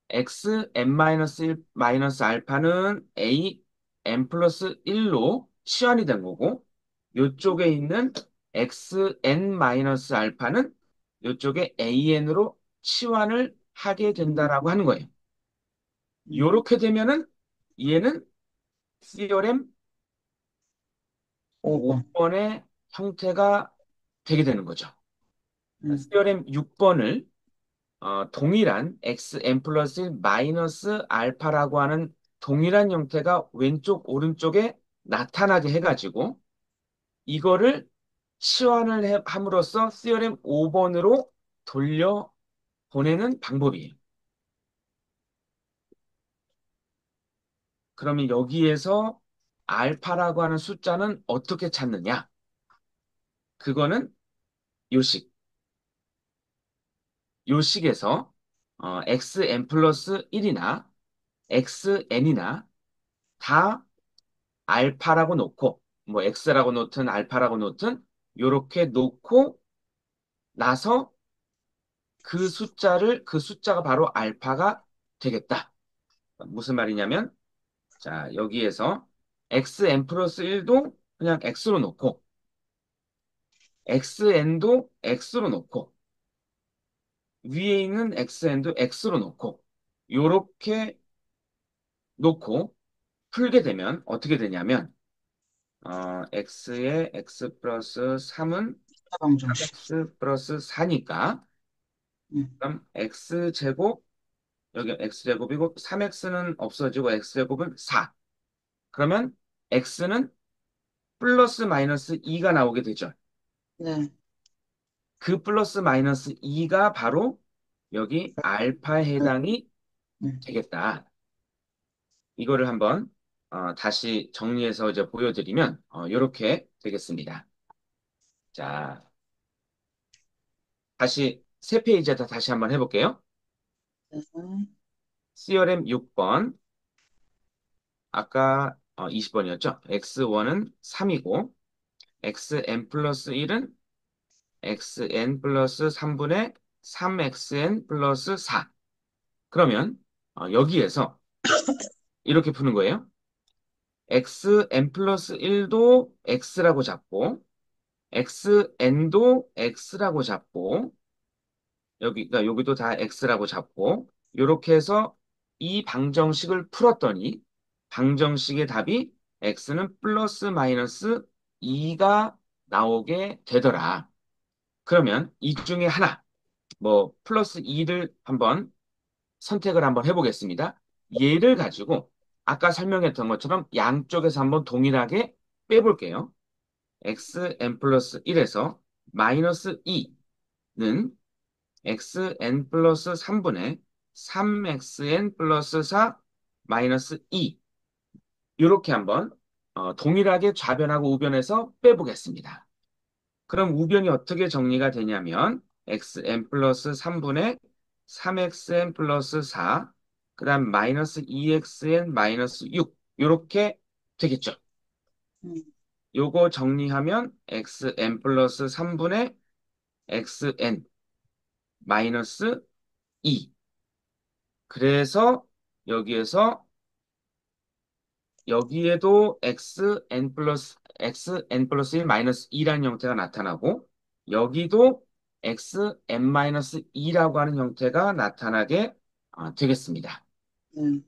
x n-1 마이너스 알파는 a n 플러스 1로 치환이 된 거고 요쪽에 있는 x n 마이너스 알파는 요쪽에 a n으로 치환을 하게 음, 된다라고 하는 거예요. 음. 요렇게 되면은 얘는 시어렘 5번. 5번의 형태가 되게 되는 거죠. 음, 시어렘 6번을 동일한 xn 플러스 1 마이너스 알파라고 하는 동일한 형태가 왼쪽 오른쪽에 나타나게 해가지고 이거를 치환을 함으로써 시어렘 5번으로 돌려 보내는 방법이에요. 그러면 여기에서 알파라고 하는 숫자는 어떻게 찾느냐? 그거는 요식. 요식에서 xn 플러스 1이나 xn이나 다 알파라고 놓고 뭐 x라고 놓든 알파라고 놓든 요렇게 놓고 나서 그 숫자가 바로 알파가 되겠다. 무슨 말이냐면 자 여기에서 xn 플러스 1도 그냥 x로 놓고 xn도 x로 놓고 위에 있는 xn도 x로 놓고 요렇게 놓고 풀게 되면 어떻게 되냐면 x에 x 플러스 3은 사방정식. 3x 플러스 4니까 음, 그럼 x제곱 여기 x제곱이고 3x는 없어지고 x제곱은 4. 그러면 x는 플러스 마이너스 2가 나오게 되죠. 네. 그 플러스 마이너스 2가 바로 여기 알파에 해당이 음, 되겠다. 이거를 한번 다시 정리해서 이제 보여드리면 이렇게 되겠습니다. 자, 다시 세 페이지에다 다시 한번 해볼게요. 네. CRM 6번, 아까 20번이었죠? X1은 3이고, XN 플러스 1은 XN 플러스 3분의 3XN 플러스 4. 그러면 여기에서 이렇게 푸는 거예요. XN 플러스 1도 X라고 잡고, XN도 X라고 잡고, 여기도 다 X라고 잡고, 이렇게 해서 이 방정식을 풀었더니 방정식의 답이 x는 플러스 마이너스 2가 나오게 되더라. 그러면 이 중에 하나, 뭐 플러스 2를 한번 선택을 한번 해보겠습니다. 얘를 가지고 아까 설명했던 것처럼 양쪽에서 한번 동일하게 빼볼게요. xn 플러스 1에서 마이너스 2는 xn 플러스 3분의 3xn 플러스 4 마이너스 2 이렇게 한번 동일하게 좌변하고 우변에서 빼보겠습니다. 그럼 우변이 어떻게 정리가 되냐면 xn 플러스 3분의 3xn 플러스 4 그다음 마이너스 2xn 마이너스 6 이렇게 되겠죠. 음, 요거 정리하면 xn 플러스 3분의 xn 마이너스 2 그래서 여기에서 여기에도 xn 플러스 1 마이너스 2라는 형태가 나타나고 여기도 xn 마이너스 2라고 하는 형태가 나타나게 되겠습니다. 네,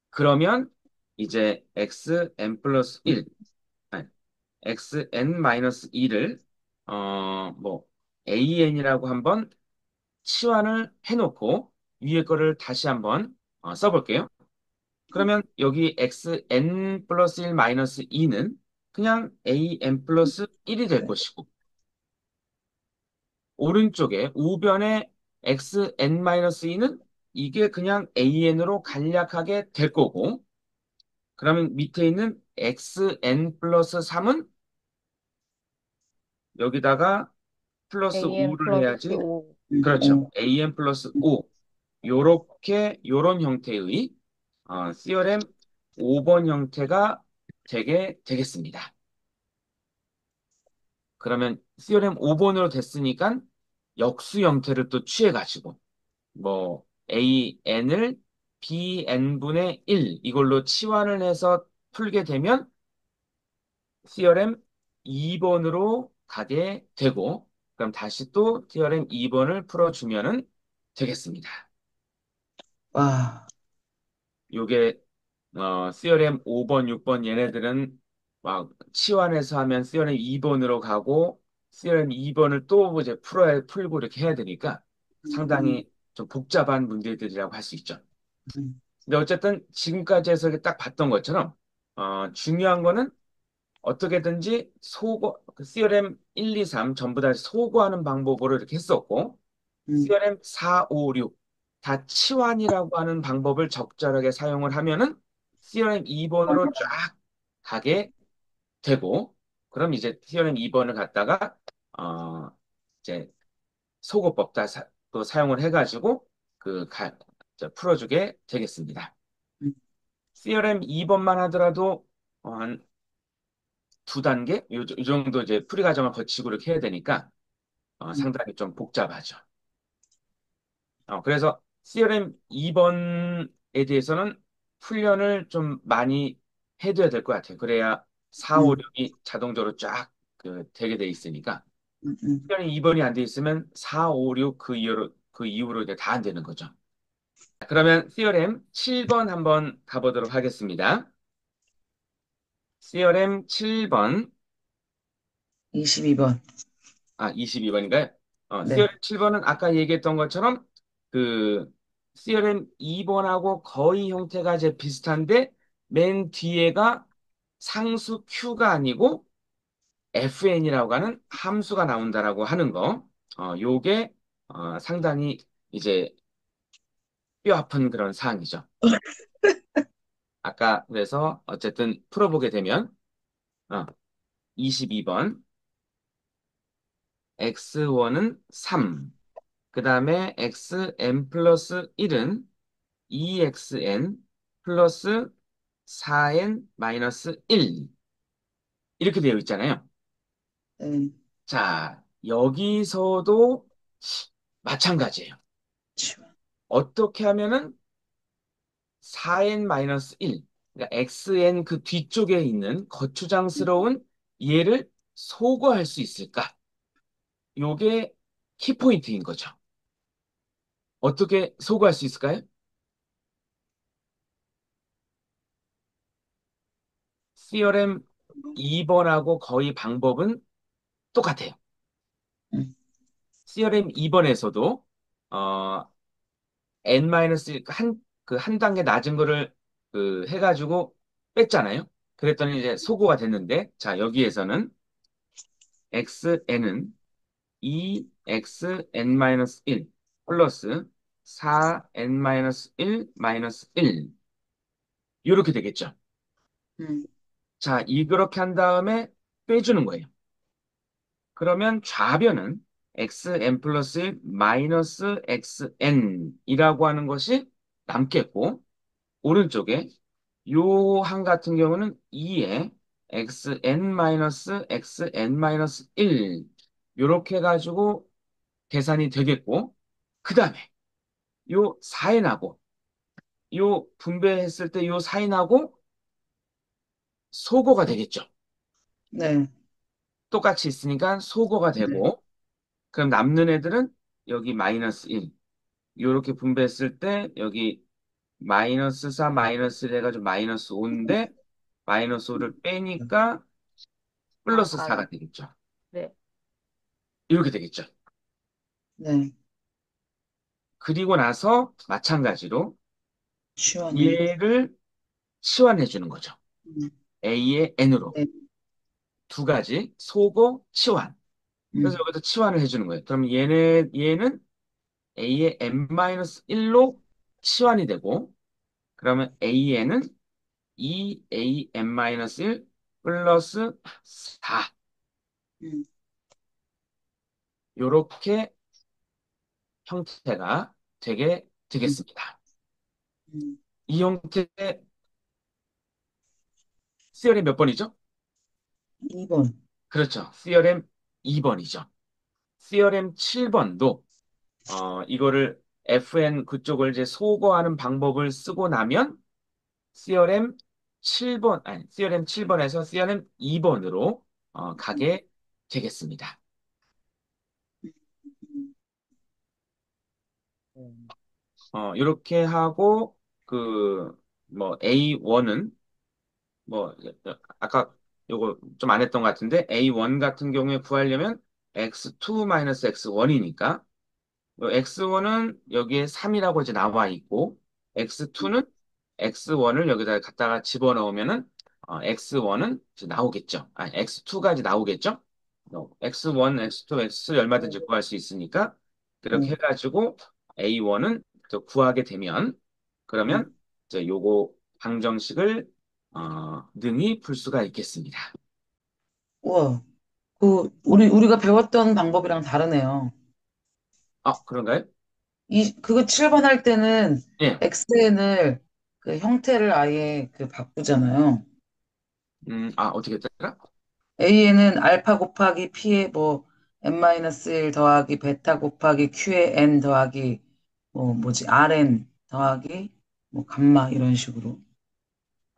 그러면 이제 xn 플러스 음, 1, 아니, xn 마이너스 2를 뭐 an이라고 한번 치환을 해놓고 위에 거를 다시 한번 써볼게요. 그러면 여기 xn 플러스 1 마이너스 2는 그냥 an 플러스 1이 될 네, 것이고 오른쪽에 우변에 xn 마이너스 2는 이게 그냥 an으로 간략하게 될 거고 그러면 밑에 있는 xn 플러스 3은 여기다가 플러스 AM 5를 플러스 해야지 5. 그렇죠. 오, an 플러스 음, 5 요런 형태의 theorem 5번 형태가 되게 되겠습니다. 그러면 theorem 5번으로 됐으니까 역수 형태를 또 취해가지고 뭐 an을 bn분의 1 이걸로 치환을 해서 풀게 되면 theorem 2번으로 가게 되고 그럼 다시 또 theorem 2번을 풀어주면은 되겠습니다. 와, 요게 theorem 5번, 6번 얘네들은 막 치환해서 하면 theorem 2번으로 가고 theorem 2번을 또 이제 풀고 이렇게 해야 되니까 음, 음, 상당히 좀 복잡한 문제들이라고 할 수 있죠. 음, 근데 어쨌든 지금까지 해서 이렇게 딱 봤던 것처럼 중요한 거는 어떻게든지 그 theorem 1, 2, 3 전부 다 소거하는 방법으로 이렇게 했었고 theorem 4, 5, 6 다 치환이라고 하는 방법을 적절하게 사용을 하면은 theorem 2번으로 쫙 가게 되고 그럼 이제 theorem 2번을 갖다가 어 이제 소거법 또 사용을 해가지고 풀어주게 되겠습니다. 음, theorem 2번만 하더라도 한 두 단계 이 정도 이제 풀이 과정을 거치고 이렇게 해야 되니까 음, 상당히 좀 복잡하죠. 그래서 CRM 2번에 대해서는 훈련을 좀 많이 해둬야 될 것 같아요. 그래야 4, 5, 음, 6이 자동적으로 쫙 되게 돼 있으니까. 음. 훈련이 2번이 안 돼 있으면 4, 5, 6 그 이후로 이제 다 안 되는 거죠. 그러면 CRM 7번 한번 가보도록 하겠습니다. CRM 7번, 22번. 22번인가요? 네, CRM 7번은 아까 얘기했던 것처럼 그 CRM 2번하고 거의 형태가 이제 비슷한데 맨 뒤에가 상수 Q가 아니고 FN이라고 하는 함수가 나온다라고 하는 거. 요게 상당히 이제 뼈 아픈 그런 사항이죠. 아까 그래서 어쨌든 풀어보게 되면 22번 X1은 3, 그 다음에 xn 플러스 1은 2xn 플러스 4n 마이너스 1 이렇게 되어 있잖아요. 네, 자, 여기서도 마찬가지예요. 치환. 어떻게 하면은 4n 마이너스 1, 그러니까 xn 그 뒤쪽에 있는 거추장스러운 얘를 소거할 수 있을까? 요게 키포인트인 거죠. 어떻게 소구할 수 있을까요? CRM 2번하고 거의 방법은 똑같아요. 음, CRM 2번에서도 그 한 단계 낮은 거를 해가지고 뺐잖아요. 그랬더니 이제 소거가 됐는데, 자, 여기에서는 xn은 2xn-1 플러스 4n-1 마이너스 1 이렇게 되겠죠. 음, 자, 이렇게 한 다음에 빼주는 거예요. 그러면 좌변은 xn 플러스 1 마이너스 xn이라고 하는 것이 남겠고, 오른쪽에 요 항 같은 경우는 2에 xn-1 요렇게 해가지고 계산이 되겠고, 그 다음에 요 4n하고 요 분배했을 때 요 4n하고 소거가 되겠죠. 네. 똑같이 있으니까 소거가 네. 되고, 그럼 남는 애들은 여기 마이너스 1 요렇게 분배했을 때 여기 마이너스 4 마이너스 1 해가지고 마이너스 5인데 마이너스 5를 빼니까 아, 플러스 4가 4요. 되겠죠. 네. 이렇게 되겠죠. 네. 그리고 나서 마찬가지로 시원해. 얘를 치환해 주는 거죠. 음, A의 N으로 네. 두 가지 소고 치환. 그래서 음, 여기서 치환을 해주는 거예요. 그럼 얘는 A의 n-1로 치환이 되고 그러면 A에는 2an-1 플러스 4 음, 요렇게 형태가 되게 음, 되겠습니다. 음. 이 형태 CRM 몇 번이죠? 2번. 그렇죠. CRM 2번이죠. CRM 7번도 이거를 FN 그쪽을 이제 소거하는 방법을 쓰고 나면 CRM 7번, 아니, CRM 7번에서 CRM 2번으로 가게 되겠습니다. 음, 이렇게 하고, 뭐, A1은, 뭐, 아까 요거 좀 안 했던 것 같은데, A1 같은 경우에 구하려면 X2-X1이니까, X1은 여기에 3이라고 이제 나와 있고, X2는 X1을 여기다 갖다가 집어넣으면은, X1은 이제 나오겠죠. 아니, X2가 이제 나오겠죠. X1, X2, X3 얼마든지 구할 수 있으니까, 그렇게 네. 해가지고 A1은 또 구하게 되면, 음. 그러면 이제 요거 방정식을, 능히 풀 수가 있겠습니다. 우와. 우리가 배웠던 방법이랑 다르네요. 그런가요? 그거 7번 할 때는 예. XN을 그 형태를 아예 그 바꾸잖아요. 어떻게 했더라? A에는 알파 곱하기 P에 뭐 n-1 더하기 베타 곱하기 Q에 n 더하기 뭐 뭐지 Rn 더하기 뭐 감마 이런 식으로.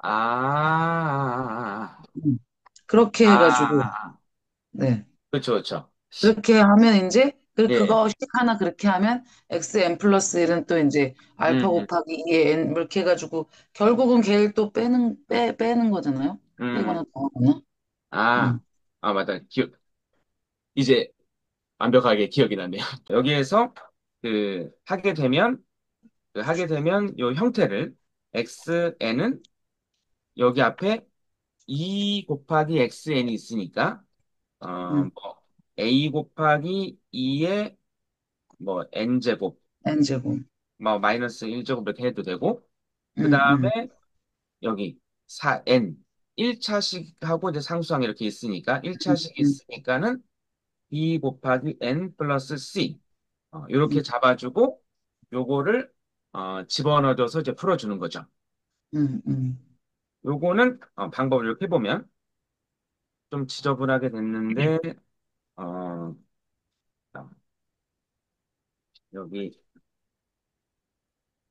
아, 음. 그렇게 해가지고 아, 네. 그렇죠, 그렇죠. 그렇게 하면 이제 예, 그거씩 하나 그렇게 하면 xn 플러스 1은 또 이제 알파 음, 곱하기 2의 n 이렇게 해가지고 결국은 걔를 또 빼는 거잖아요. 음, 빼거나 더하거나. 아, 음, 맞다. 이제 완벽하게 기억이 나네요. 여기에서 하게 되면 요 형태를 xn은 여기 앞에 2 곱하기 xn이 있으니까, 음, 뭐, a 곱하기 2의 뭐, n제곱, n제곱. 뭐, 마이너스 1제곱 이렇게 해도 되고, 그 음, 음, 다음에 여기 4n 1차식하고 이제 상수항 이렇게 있으니까 1차식 음, 있으니까는 b 곱하기 n 플러스 c 이렇게 음, 잡아주고 요거를 집어넣어줘서 이제 풀어주는 거죠. 음. 요거는 방법을 이렇게 해보면 좀 지저분하게 됐는데 어, 여기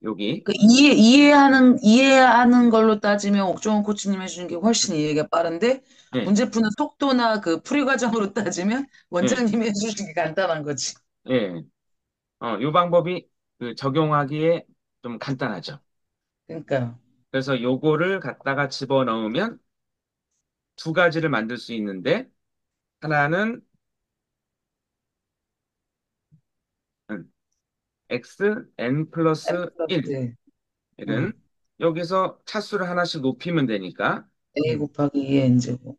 여기 그 이해하는 걸로 따지면 옥정호 코치님 해주는 게 훨씬 이해가 빠른데 예, 문제 푸는 속도나 그 풀이 과정으로 따지면 예, 원장님이 해주시는 게 간단한 거지. 예. 요 방법이 그 적용하기에 좀 간단하죠. 그러니까, 그래서 요거를 갖다가 집어넣으면 두 가지를 만들 수 있는데 하나는 x n M 플러스 플러스 1. 1. 은 여기서 차수를 하나씩 높이면 되니까 A 곱하기 2의 n제곱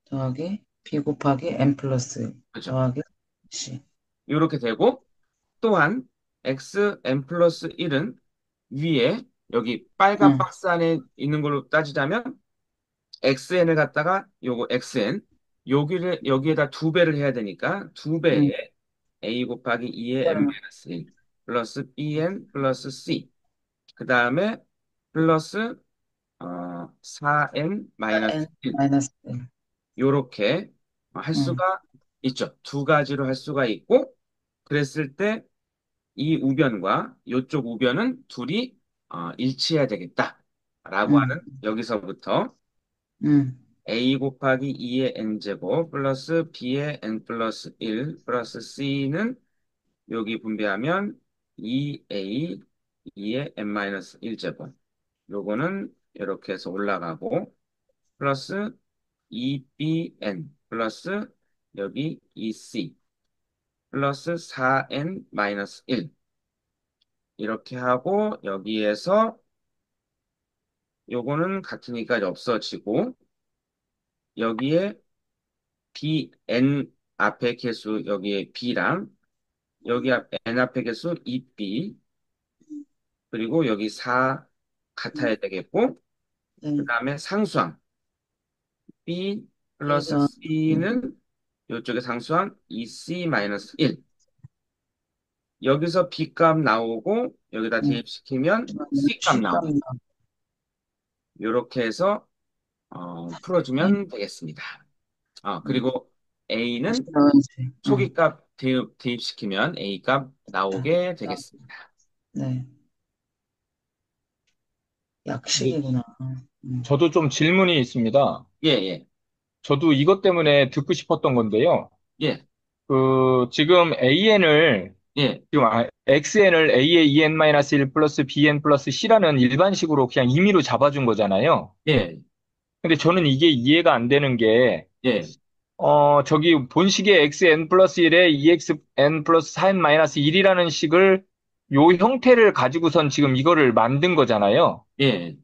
더하기 B 곱하기 n 플러스 1 그죠? 더하기 C. 이렇게 되고 또한 x n 플러스 1은 위에 여기 빨간 응, 박스 안에 있는 걸로 따지자면 xn을 갖다가 요거 xn 여기에다 두 배를 해야 되니까 두 응, 배에 a 곱하기 2의 n-1 플러스 bn 플러스 c 그 다음에 플러스 4n 마이너스 n 1 마이너스 1. 요렇게 할 응, 수가 있죠. 두 가지로 할 수가 있고 그랬을 때 이 우변과 요쪽 우변은 둘이 일치해야 되겠다라고 응, 하는 여기서부터 응, a 곱하기 2의 n제곱 플러스 b의 n 플러스 1 플러스 c는 여기 분배하면 2a 2의 n-1제곱 요거는 이렇게 해서 올라가고 플러스 2bn 플러스 여기 2c 플러스 4n-1 이렇게 하고 여기에서 요거는 같으니까 없어지고 여기에 bn 앞에 개수 여기에 b랑 여기 n 앞에 개수 2b 그리고 여기 4 같아야 되겠고 그 네. 다음에 상수항 b A 플러스 더하기 c는 이쪽에 상수항 2c-1 여기서 b 값 나오고 여기다 응, 대입시키면 c 값 나옵니다. C값. 이렇게 해서 풀어주면 되겠습니다. 응, 그리고 다시 a는 나와야지. 응, 초기값 대입시키면 a 값 자, 나오게 자, 되겠습니다. 네. 네, 약식이구나. 응, 저도 좀 질문이 있습니다. 예, 예, 저도 이것 때문에 듣고 싶었던 건데요. 예, 지금 AN을, 예, XN을 A의 EN-1 플러스 BN 플러스 C라는 일반식으로 그냥 임의로 잡아준 거잖아요. 예, 근데 저는 이게 이해가 안 되는 게, 예, 저기 본식의 XN 플러스 1에 EXN 플러스 4N-1이라는 식을 요 형태를 가지고선 지금 이거를 만든 거잖아요. 예,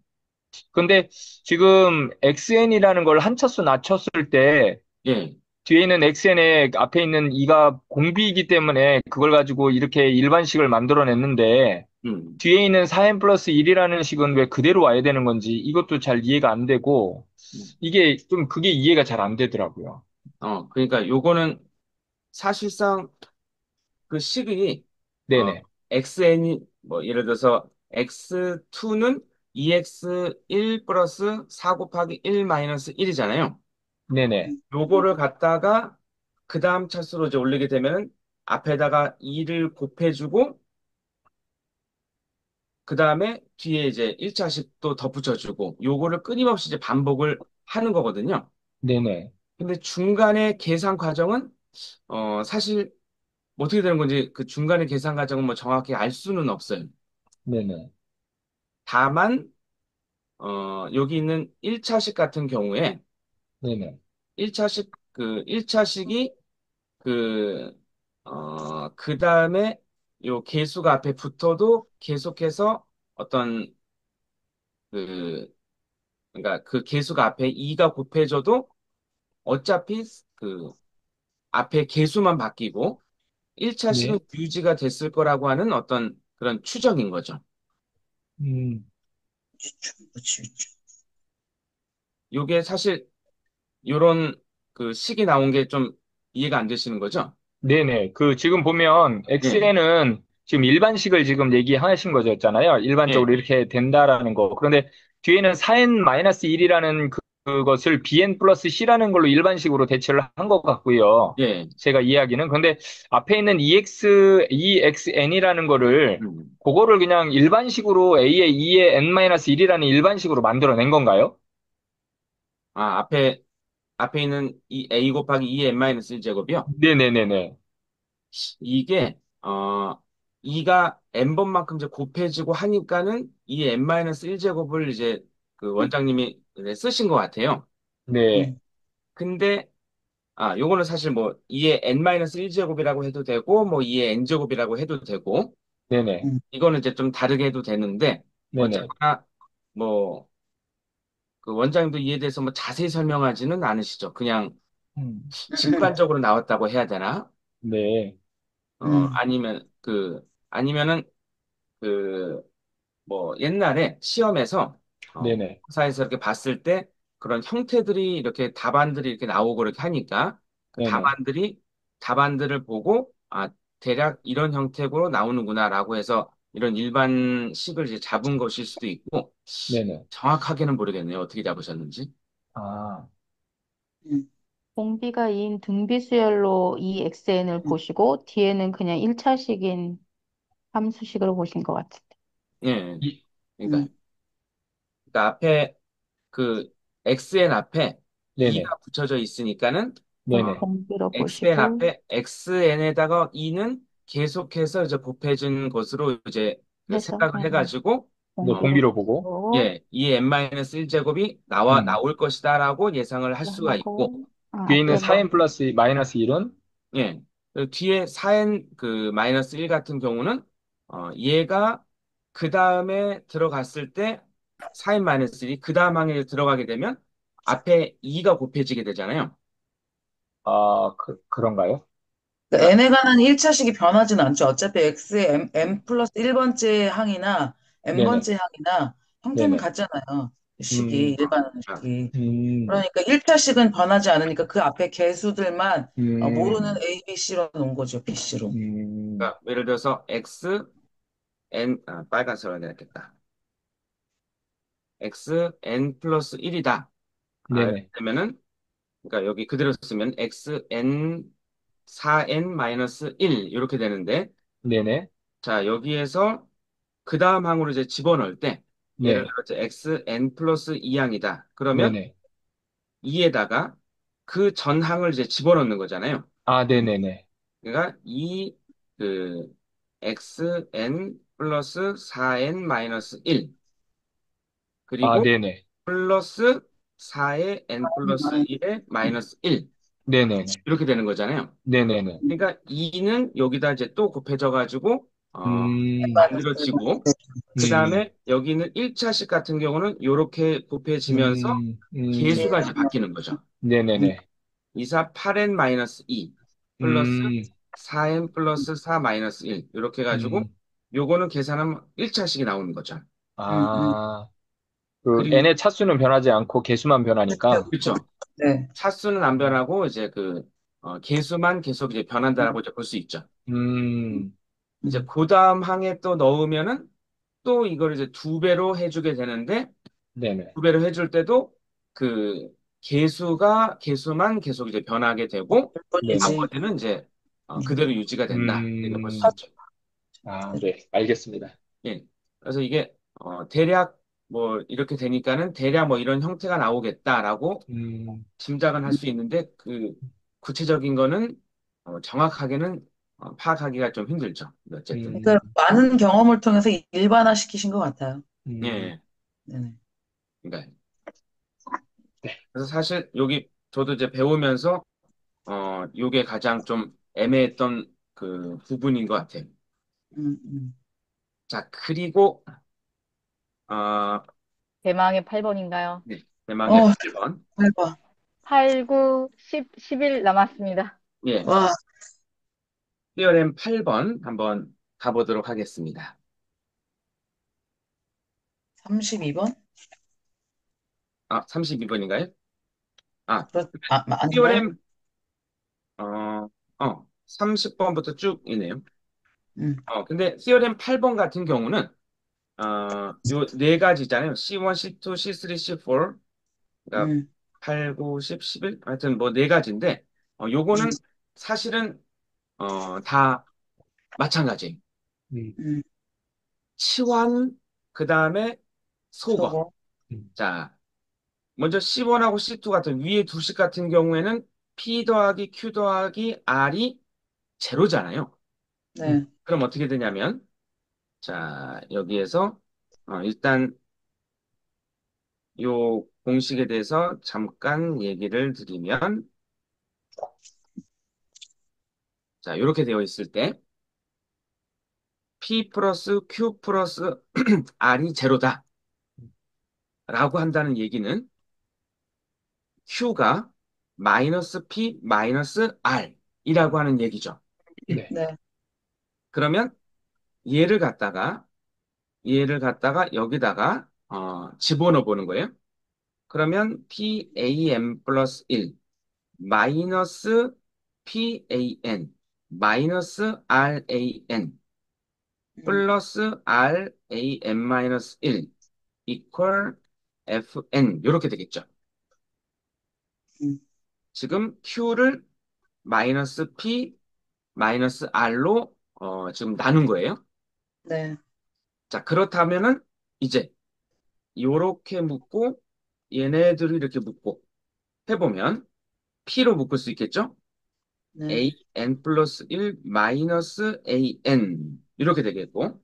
근데 지금 XN이라는 걸 한차수 낮췄을 때 예, 뒤에 있는 XN의 앞에 있는 이가 공비이기 때문에 그걸 가지고 이렇게 일반식을 만들어냈는데 음, 뒤에 있는 4n 플러스 1이라는 식은 왜 그대로 와야 되는 건지 이것도 잘 이해가 안 되고 이게 좀 그게 이해가 잘 안 되더라고요. 그러니까 요거는 사실상 그 식이 어, 네네, xn이 뭐 예를 들어서 x2는 2x1 플러스 4 곱하기 1 마이너스 1이잖아요. 네네, 요거를 갖다가 그 다음 차수로 이제 올리게 되면 앞에다가 2를 곱해주고 그 다음에 뒤에 이제 1차씩 또 덧붙여주고 요거를 끊임없이 이제 반복을 하는 거거든요. 네네, 근데 중간에 계산 과정은 사실 뭐 어떻게 되는 건지 그 중간에 계산 과정은 뭐 정확히 알 수는 없어요. 네네, 다만 여기 있는 1차식 같은 경우에 네네, 1차식 그 1차식이 그 다음에 요 개수가 앞에 붙어도 계속해서 어떤 그, 그러니까 그 개수가 앞에 2가 곱해져도 어차피 그 앞에 개수만 바뀌고 1차식은 네, 유지가 됐을 거라고 하는 어떤 그런 추정인 거죠. 음, 그치. 요게 사실 요런 그 식이 나온 게 좀 이해가 안 되시는 거죠? 네네. 지금 보면 예, 엑셀에는 지금 일반식을 지금 얘기하신 거잖아요. 예, 일반적으로 이렇게 된다라는 거. 그런데 뒤에는 4n-1이라는 그것을 bn 플러스 c라는 걸로 일반식으로 대체를 한 것 같고요. 예. 제가 이야기는. 그런데 앞에 있는 exn이라는 거를 음. 그거를 그냥 일반식으로 a의 2의 n-1이라는 일반식으로 만들어낸 건가요? 앞에 있는 이 a 곱하기 2 n-1제곱이요. 네네네네. 이게 E가 n번만큼 이제 곱해지고 하니까는 이 n-1제곱을 이제 그 원장님이 이제 쓰신 것 같아요. 네, 음, 근데 요거는 사실 뭐 2의 n-1제곱이라고 해도 되고 뭐 2의 n제곱이라고 해도 되고 네네, 음, 이거는 이제 좀 다르게 해도 되는데 네네. 어쨌거나 뭐 그 원장님도 이에 대해서 뭐 자세히 설명하지는 않으시죠. 그냥 음. 직관적으로 나왔다고 해야 되나? 네, 음, 아니면은 그 뭐 옛날에 시험에서 네네, 사에서 이렇게 봤을 때 그런 형태들이 이렇게 답안들이 이렇게 나오고 이렇게 하니까 그 네네, 답안들을 보고 대략 이런 형태로 나오는구나라고 해서 이런 일반식을 이제 잡은 것일 수도 있고 네네. 정확하게는 모르겠네요. 어떻게 잡으셨는지. 아, 음, 공비가 2인 등비수열로 이 xn을 음, 보시고 뒤에는 그냥 1차식인 함수식으로 보신 것 같은데. 예. 이, 그러니까, 음, 그러니까 앞에 그 xn 앞에 네네, 2가 붙여져 있으니까는 네네. 공비로 xn 보시고 앞에 xn에다가 2는 계속해서 이제 곱해진 것으로 이제 그 해서 생각을 해가지고 이거 어, 공비로 공비로 보고, 보시고 예, 이 n-1제곱이 음. 나올 것이다라고 예상을 할 수가 있고 하고 뒤에 있는 앞에 뭐 4n 플러스 마이너스 1은, 예, 그 뒤에 4n 그 마이너스 1 같은 경우는 얘가 그 다음에 들어갔을 때 4n 마이너스 1이 그 다음 항에 들어가게 되면 앞에 2가 곱해지게 되잖아요. 그런가요? 그 그러니까 n에 관한 1차식이 변하진 않죠. 어차피 x의 m 플러스 1번째 항이나 네네, n번째 항이나 형태는 네네. 같잖아요. 식이, 음, 일반 아, 식이. 음, 그러니까 1차식은 변하지 않으니까 그 앞에 개수들만 음, 모르는 A, B, C로 놓은 거죠. B, C로. 음, 그러니까 예를 들어서 빨간색으로 해야 되겠다. xn 플러스 1이다. 네네, 그러면은 그러니까 여기 그대로 쓰면 xn 4n 마이너스 1 이렇게 되는데 네네, 자 여기에서 그 다음 항으로 이제 집어넣을 때 예를 네, 들어 서 xn 플러스 2항이다. 그러면 네네. 2에다가 그 전 항을 이제 집어넣는 거잖아요. 네네네. 그러니까 이 그 xn 플러스 4n 마이너스 1 그리고 네네, 플러스 4의 n 플러스 음, 1의 마이너스 1 네네네, 이렇게 되는 거잖아요. 네네네. 그러니까 2는 여기다 이제 또 곱해져 가지고 음, 마이너스 만들어지고 그 음, 다음에 여기는 1차식 같은 경우는 이렇게 곱해지면서 개 개수가 이제 수 바뀌는 거죠. 네네네. 2사 8n 마이너스 2 플러스 음, 4n 플러스 4 마이너스 1 이렇게 해가지고 음, 요거는 계산하면 1차식이 나오는 거죠. 음. 아, 그 그리고 n의 차수는 변하지 않고 개수만 그렇죠. 변하니까, 그렇죠. 네. 차수는 안 변하고 이제 그 개수만 계속 이제 변한다라고 이제 볼 수 있죠. 음, 이제 음. 그 다음 항에 또 넣으면은 또 이걸 이제 두 배로 해주게 되는데 네네. 두 배로 해줄 때도 그 개수만 계속 이제 변하게 되고 네네. 뿐이지. 나머지는 이제 음. 그대로 유지가 된다 이렇게 볼 수 음, 있죠. 네, 알겠습니다. 예. 그래서 이게 대략 뭐 이렇게 되니까는 대략 뭐 이런 형태가 나오겠다라고 음, 짐작은 할 수 있는데 그 구체적인 거는 정확하게는 파악하기가 좀 힘들죠. 어쨌든 그러니까 음, 많은 경험을 통해서 일반화 시키신 것 같아요. 음, 예. 네네. 그러니까 네, 그래서 사실 여기 저도 이제 배우면서 요게 가장 좀 애매했던 그 부분인 것 같아요. 음. 자, 그리고, 어, 대망의 8번인가요? 네, 대망의 어, 8번. 대박. 8, 9, 10, 11 남았습니다. 예, 와, 티어렘 8번 한번 가보도록 하겠습니다. 32번? 32번인가요? 아, 아닌가요? 티어렘, 30번부터 쭉 있네요. 음, 근데 티어렘 8번 같은 경우는, 요 네 가지잖아요. C1, C2, C3, C4. 그러니까 음, 8, 9, 10, 11. 하여튼 뭐 네 가지인데, 요거는 사실은, 다 마찬가지예요. 음, 음. 치환, 그 다음에 소거. 저거. 자, 먼저 C1하고 C2 같은 위에 두식 같은 경우에는 P 더하기 Q 더하기 R이 제로잖아요. 네, 그럼 어떻게 되냐면, 자, 여기에서, 일단 요 공식에 대해서 잠깐 얘기를 드리면, 자, 이렇게 되어 있을 때, P 플러스 Q 플러스 R이 제로다. 라고 한다는 얘기는 Q가 마이너스 P 마이너스 R 이라고 하는 얘기죠. 네. 네, 그러면 얘를 갖다가 여기다가 집어넣어 보는 거예요. 그러면 PAM 플러스 1 마이너스 PAN 마이너스 RAN 음, 플러스 RAN 마이너스 1 이퀄 FN 이렇게 되겠죠. 음, 지금 Q를 마이너스 P 마이너스 R로 지금 나눈 거예요. 네, 자, 그렇다면은 이제 요렇게 묶고 얘네들을 이렇게 묶고 해보면 P로 묶을 수 있겠죠? 네, AN 플러스 1 마이너스 AN 이렇게 되겠고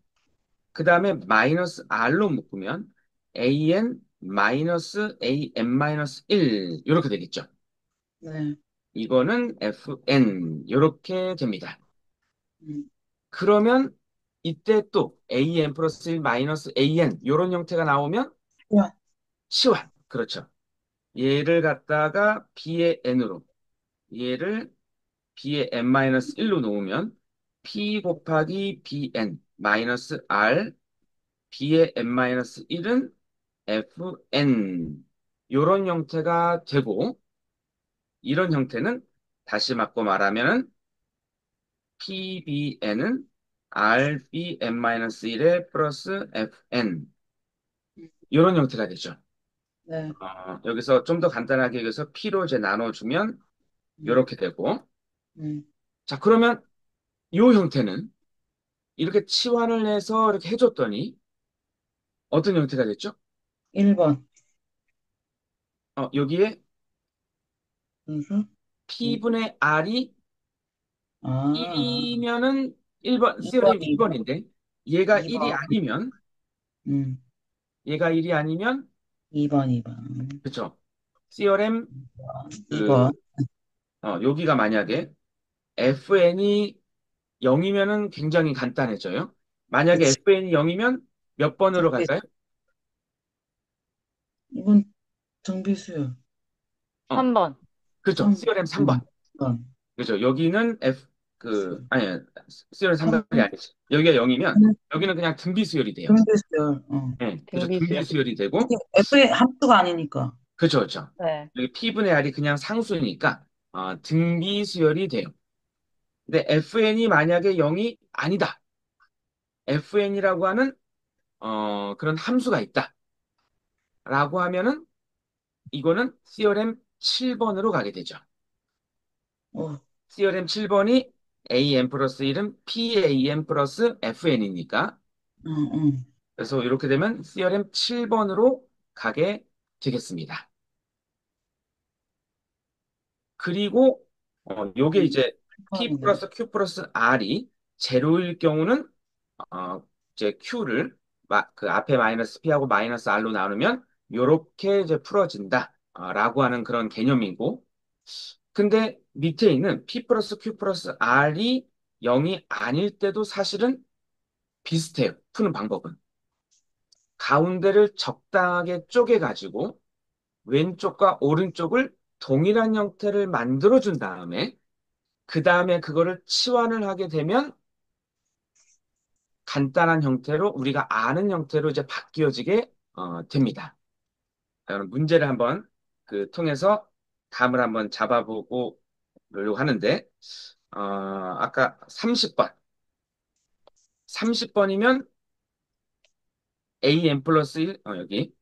그 다음에 마이너스 R로 묶으면 AN 마이너스 AM 마이너스 1 이렇게 되겠죠? 네, 이거는 FN 이렇게 됩니다. 음, 그러면 이때 또 AN 플러스 1 마이너스 AN 이런 형태가 나오면 와, 치환. 그렇죠. 얘를 갖다가 B의 N으로 얘를 B의 N-1로 놓으면 P 곱하기 BN 마이너스 R B의 N-1은 FN 이런 형태가 되고 이런 형태는 다시 맞고 말하면은 PBN은 RBN-1의 플러스 FN 음, 이런 형태가 되죠. 네, 여기서 좀 더 간단하게 여기서 P로 이제 나눠주면 음, 이렇게 되고 음, 자 그러면 이 형태는 이렇게 치환을 해서 이렇게 해줬더니 어떤 형태가 됐죠? 1번, 여기에 그래서, 이- P분의 R이 아, 1이면은 1번, 2번, 시어림 2번, 2번인데 얘가 1이 2번, 아니면 음, 얘가 1이 아니면 2번, 2번, 그쵸? CRM 2번, 여기가 만약에 FN이 0이면은 굉장히 간단해져요. 만약에 그치, FN이 0이면 몇 번으로 정비, 갈까요? 이건 정비수요. 어, 3번. 그렇죠. 3번, CRM 3번. 3번, 그죠. 여기는 아니, 수열 3번이 3번, 아니지. 여기가 0이면 여기는 그냥 등비 수열이 돼요. 정비수요. 네, 그죠. 등비 등비수열. 수열이 되고, 이게 F의 함수가 아니니까. 그죠, 그죠. 네. 여기 P분의 R이 그냥 상수니까, 등비 수열이 돼요. 근데 FN이 만약에 0이 아니다. FN이라고 하는, 그런 함수가 있다. 라고 하면은, 이거는 CRM 7번으로 가게 되죠. 어, CRM 7번이 AN 플러스 1은 PAN 플러스 FN이니까, 응, 응, 그래서 이렇게 되면 CRM 7번으로 가게 되겠습니다. 그리고 요게 응, 이제 P 8번이네. 플러스 Q 플러스 R이 제로일 경우는 어, 이제 Q를 그 앞에 마이너스 P하고 마이너스 R로 나누면 요렇게 이제 풀어진다 라고 하는 그런 개념이고 근데 밑에 있는 P 플러스 Q 플러스 R이 0이 아닐 때도 사실은 비슷해요. 푸는 방법은. 가운데를 적당하게 쪼개가지고 왼쪽과 오른쪽을 동일한 형태를 만들어준 다음에 그 다음에 그거를 치환을 하게 되면 간단한 형태로 우리가 아는 형태로 이제 바뀌어지게 됩니다. 그럼 문제를 한번 통해서 감을 한번 잡아보고 그러려고 하는데 아까 30번 30번이면 AN 플러스 1 여기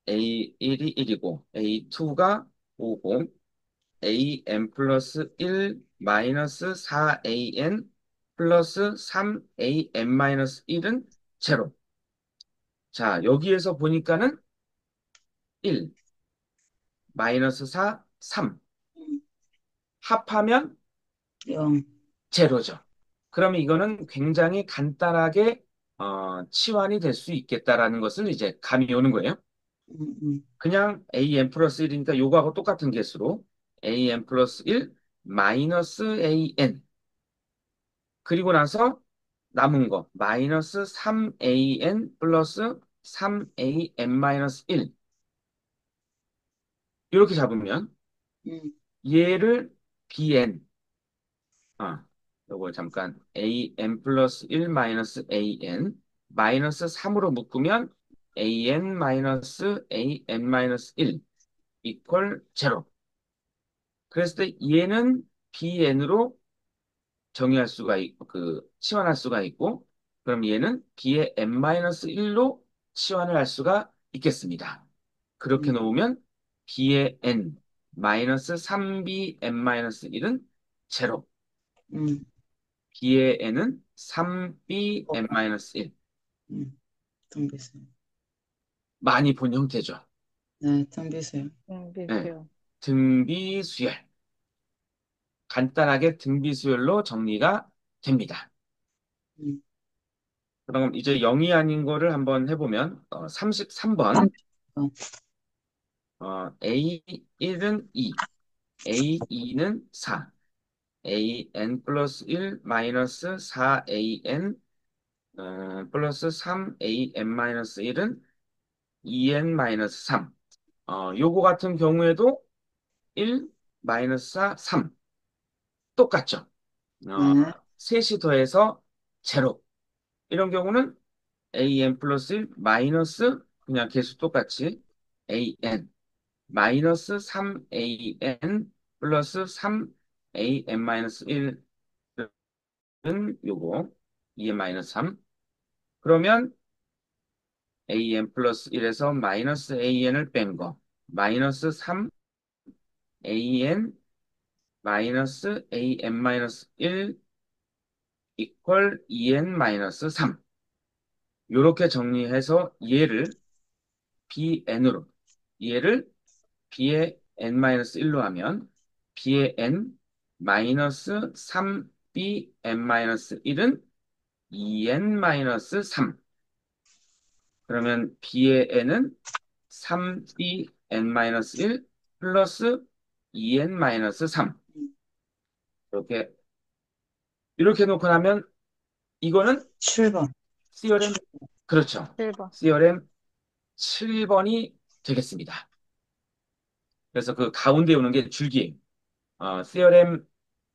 A1이 1이고 A2가 5고 AN 플러스 1 마이너스 4AN 플러스 3AN 마이너스 1은 제로. 자, 여기에서 보니까는 1, 마이너스 4, 3. 합하면 0, 제로죠. 그러면 이거는 굉장히 간단하게 치환이 될 수 있겠다라는 것을 이제 감이 오는 거예요. 음. 그냥 an 플러스 1이니까 요거하고 똑같은 개수로 an 플러스 1 마이너스 an 그리고 나서 남은 거 마이너스 3an 플러스 3an 마이너스 1 이렇게 잡으면 음. 얘를 bn 요거 잠깐 an 플러스 1 마이너스 an 마이너스 3으로 묶으면 an 마이너스 an 마이너스 1 이퀄 제로. 그랬을 때 얘는 bn으로 정의할 수가 있고 치환할 수가 있고 그럼 얘는 b의 n-1로 치환을 할 수가 있겠습니다. 그렇게 음. 놓으면 b의 n 마이너스 3b n-1은 제로, 음. b의 n은 3b 어, n-1 통비수. 많이 본 형태죠. 네, 통비수요. 네. 비슷해요. 등비수열 간단하게 등비수열로 정리가 됩니다. 음. 그럼 이제 0이 아닌 거를 한번 해보면 33번 30번. A1은 2, A2는 4, AN 플러스 1 마이너스 4AN 플러스 3AN 마이너스 1은 2N 마이너스 3. 요거 같은 경우에도 1 마이너스 4, 3 똑같죠. 어, 네. 셋이 더해서 제로. 이런 경우는 AN 플러스 1 마이너스 그냥 개수 똑같이 AN 마이너스 3an 플러스 3an 마이너스 1은 요거 2n 마이너스 3 그러면 an 플러스 1에서 마이너스 an을 뺀 거 마이너스 3an 마이너스 an 마이너스 1 이퀄 2n 마이너스 3 요렇게 정리해서 얘를 bn으로 얘를 b의 n-1로 하면 b의 n 마이너스 3b n-1은 2n-3 그러면 b의 n은 3b n-1 플러스 2n-3 이렇게 놓고 나면 이거는 7번. theorem 그렇죠. 1번. theorem 7번이 되겠습니다. 그래서 그 가운데 오는 게 줄기예요. theorem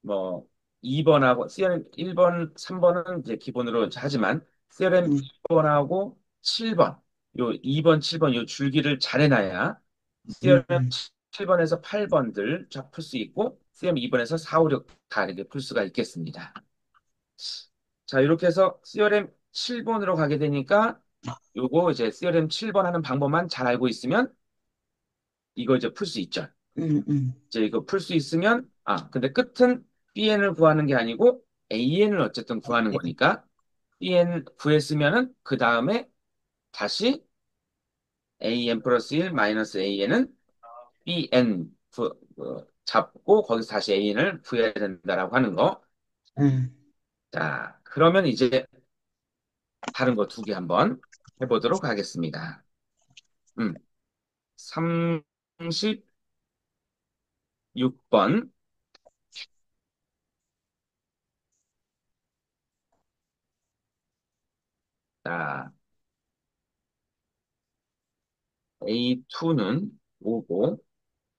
뭐 2번하고 theorem 1번, 3번은 이제 기본으로 이제 하지만 theorem 음. 2번하고 7번 요 2번, 7번 요 줄기를 잘 해놔야 theorem 음. 7번에서 8번들 쫙 풀 수 있고 theorem 2번에서 4, 5, 6 다 이렇게 풀 수가 있겠습니다. 자, 이렇게 해서 theorem 7번으로 가게 되니까 요거 이제 theorem 7번 하는 방법만 잘 알고 있으면 이거 이제 풀 수 있죠. 음. 이제 이거 풀 수 있으면 근데 끝은 bn을 구하는 게 아니고 an을 어쨌든 구하는 네. 거니까 bn 구했으면은 그 다음에 다시 an 플러스 1 마이너스 an은 bn 잡고 거기서 다시 an을 구해야 된다라고 하는 거. 음. 자, 그러면 이제 다른 거 두 개 한번 해보도록 하겠습니다. 36번. 자, A2는 5고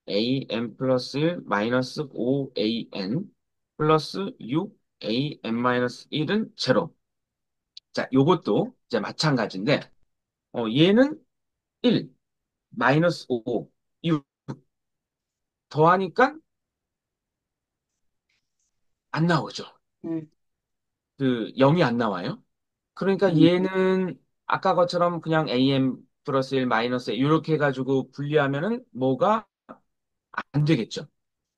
an 플러스 1 마이너스 5an 플러스 6an 마이너스 1은 제로. 자, 요것도 이제 마찬가지인데, 얘는 1 마이너스 5, 6 더하니까 안 나오죠. 음. 그 0이 안 나와요. 그러니까 음. 얘는 아까 것처럼 그냥 an 플러스 1 마이너스 이렇게 해가지고 분리하면은 뭐가 안 되겠죠.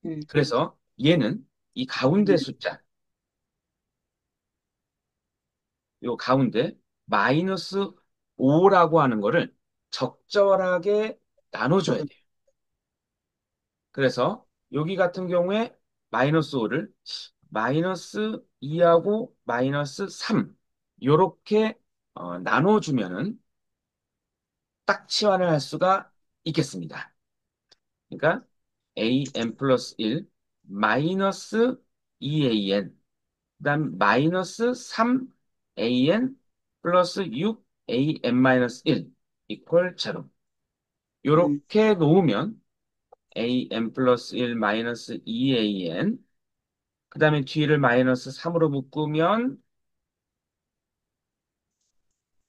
음. 그래서 얘는 이 가운데 음. 숫자 요 가운데 마이너스 5라고 하는 거를 적절하게 나눠줘야 돼요. 그래서 여기 같은 경우에 마이너스 5를 마이너스 2하고 마이너스 3 요렇게 나눠주면은 딱 치환을 할 수가 있겠습니다. 그러니까 an 플러스 1 마이너스 2an 그다음 마이너스 3an 플러스 6an 마이너스 1 이퀄 제로. 음, 요렇게 놓으면 an 플러스 1 마이너스 2an 그 다음에 뒤를 마이너스 3으로 묶으면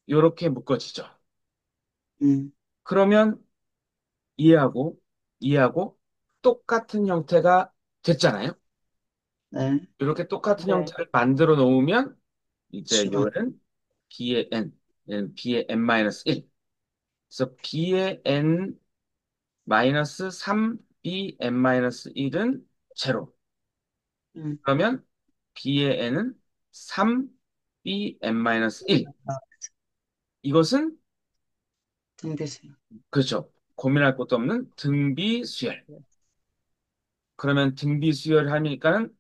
요렇게 묶어지죠. 음, 그러면 이해하고 이해하고 똑같은 형태가 됐잖아요. 네. 이렇게 똑같은 네. 형태를 만들어 놓으면 이제 치환. 요는 b의 n, 얘는 b의 n-1. 그래서 b의 n 마이너스 3b n-1은 제로. 음, 그러면 b의 n은 3b n-1. 아, 이것은 등비수열. 그렇죠. 고민할 것도 없는 등비수열. 그러면 등비수열 하니까는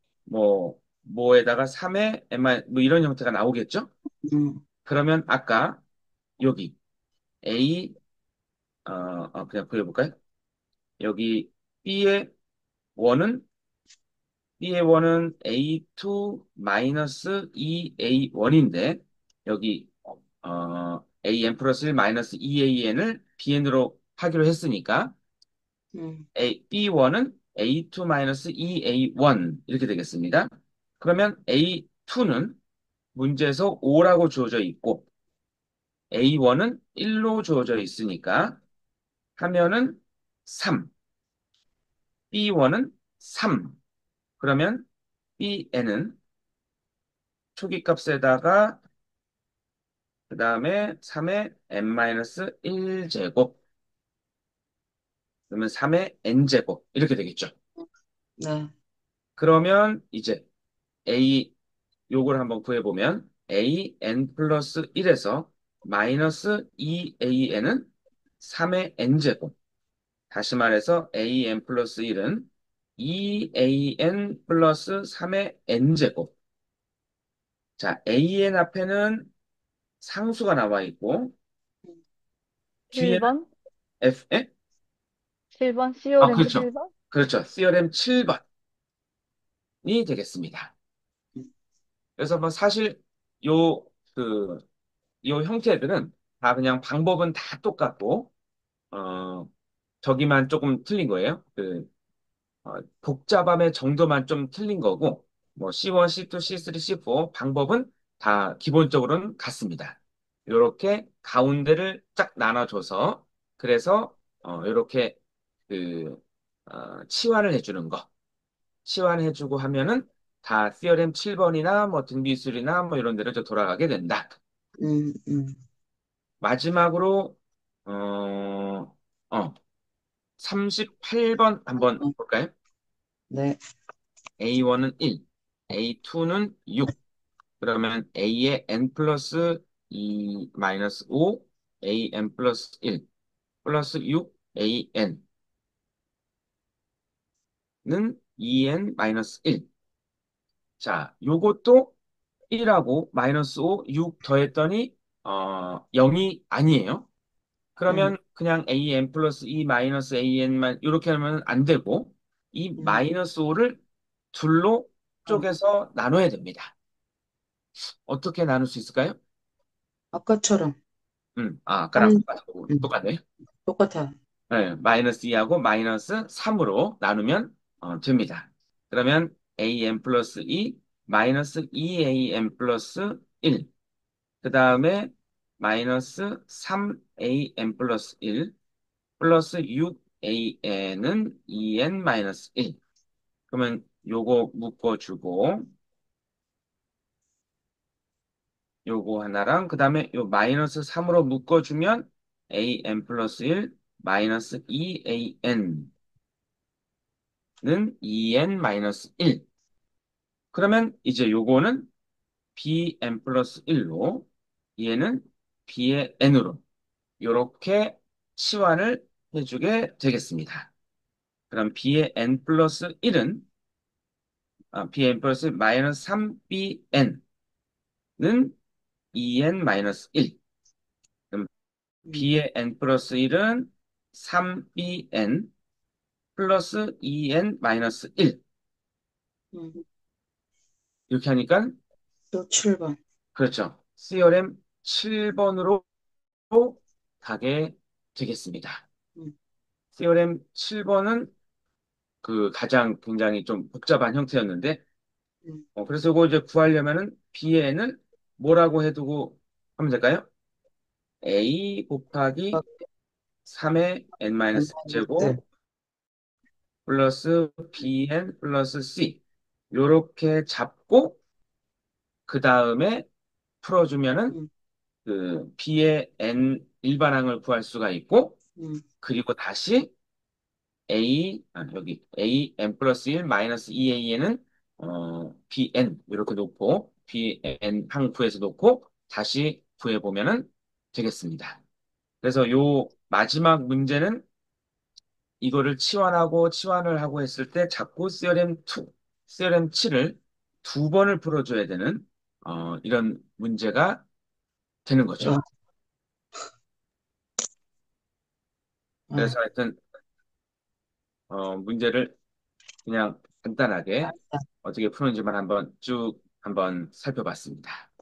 뭐에다가 3의 n 뭐 이런 형태가 나오겠죠? 음, 그러면 아까 여기 A 그냥 그려볼까요? 여기 B의 원은 A2 마이너스 2A1인데 여기 AN 플러스 1 마이너스 2AN을 BN으로 하기로 했으니까 음, B1은 A2 마이너스 2A1 이렇게 되겠습니다. 그러면 A2는 문제에서 5라고 주어져 있고 A1은 1로 주어져 있으니까 하면은 3, B1은 3. 그러면 BN은 초기 값에다가 그 다음에 3의 n-1제곱 그러면 3의 n제곱 이렇게 되겠죠. 네. 그러면 이제 A 요걸 한번 구해보면 an 플러스 1에서 마이너스 2an은 3의 n제곱 다시 말해서 an 플러스 1은 2an 플러스 3의 n제곱 자 an 앞에는 상수가 나와 있고 뒤에는 7번? f에 7번? CORM 그렇죠. 7번? 그렇죠. theorem 7번이 되겠습니다. 그래서 뭐 사실 요, 그, 요 형태들은 다 그냥 방법은 다 똑같고, 어, 저기만 조금 틀린 거예요. 복잡함의 정도만 좀 틀린 거고, 뭐 C1, C2, C3, C4 방법은 다 기본적으로는 같습니다. 이렇게 가운데를 쫙 나눠줘서, 그래서, 이렇게 그, 치환을 해주는 거. 치환해주고 하면은 다 theorem 7번이나 뭐 등비술이나 뭐 이런 데로 저 돌아가게 된다. 음, 음, 마지막으로 어 38번 한번 어, 볼까요? 네. A1은 1, A2는 6. 그러면 A의 n 플러스 2 마이너스 5, AN 플러스 1 플러스 6 AN은 2N 마이너스 1. 자, 요것도 1하고 마이너스 5, 6 더했더니 0이 아니에요. 음, 그러면 그냥 an 플러스 2 마이너스 an만 이렇게 하면 안 되고 이 음, 마이너스 5를 둘로 어, 쪼개서 나눠야 됩니다. 어떻게 나눌 수 있을까요? 아까처럼. 아까랑 3, 똑같네. 똑같아. 네, 마이너스 2하고 마이너스 3으로 나누면 됩니다. 그러면 an 플러스 2 마이너스 2an 플러스 1 그 다음에 마이너스 3an 플러스 1 플러스 6an은 2n 마이너스 1. 그러면 요거 묶어주고 요거 하나랑 그 다음에 요 마이너스 3으로 묶어주면 an 플러스 1 마이너스 2an은 2n 마이너스 1. 그러면 이제 요거는 bn 플러스 1로 얘는 b의 n으로 요렇게 치환을 해주게 되겠습니다. 그럼 b의 n 플러스 1은 bn 플러스 마이너스 3bn은 2n 마이너스 1. 그럼 음, b의 n 플러스 1은 3bn 플러스 2n 마이너스 1. 음. 이렇게 하니까 또 7번. 그렇죠. CRM 7번으로 가게 되겠습니다. 음, CRM 7번은 그 가장 굉장히 좀 복잡한 형태였는데, 음. 그래서 이거 이제 구하려면은 bn을 뭐라고 해두고 하면 될까요? a 곱하기 3의 n-제곱 플러스 bn 플러스 c 요렇게 잡고 그 다음에 풀어주면은 음, 그 b의 n 일반항을 구할 수가 있고 음, 그리고 다시 여기 a n 플러스 1 마이너스 2a는 bn 이렇게 놓고 bn 항 구해서 놓고 다시 구해보면은 되겠습니다. 그래서 요 마지막 문제는 이거를 치환하고 치환을 하고 했을 때 자꾸 theorem 2, theorem 7을 두 번을 풀어줘야 되는 이런 문제가 되는 거죠. 어, 그래서 어. 하여튼 문제를 그냥 간단하게 어떻게 푸는지만 한번 쭉 한번 살펴봤습니다.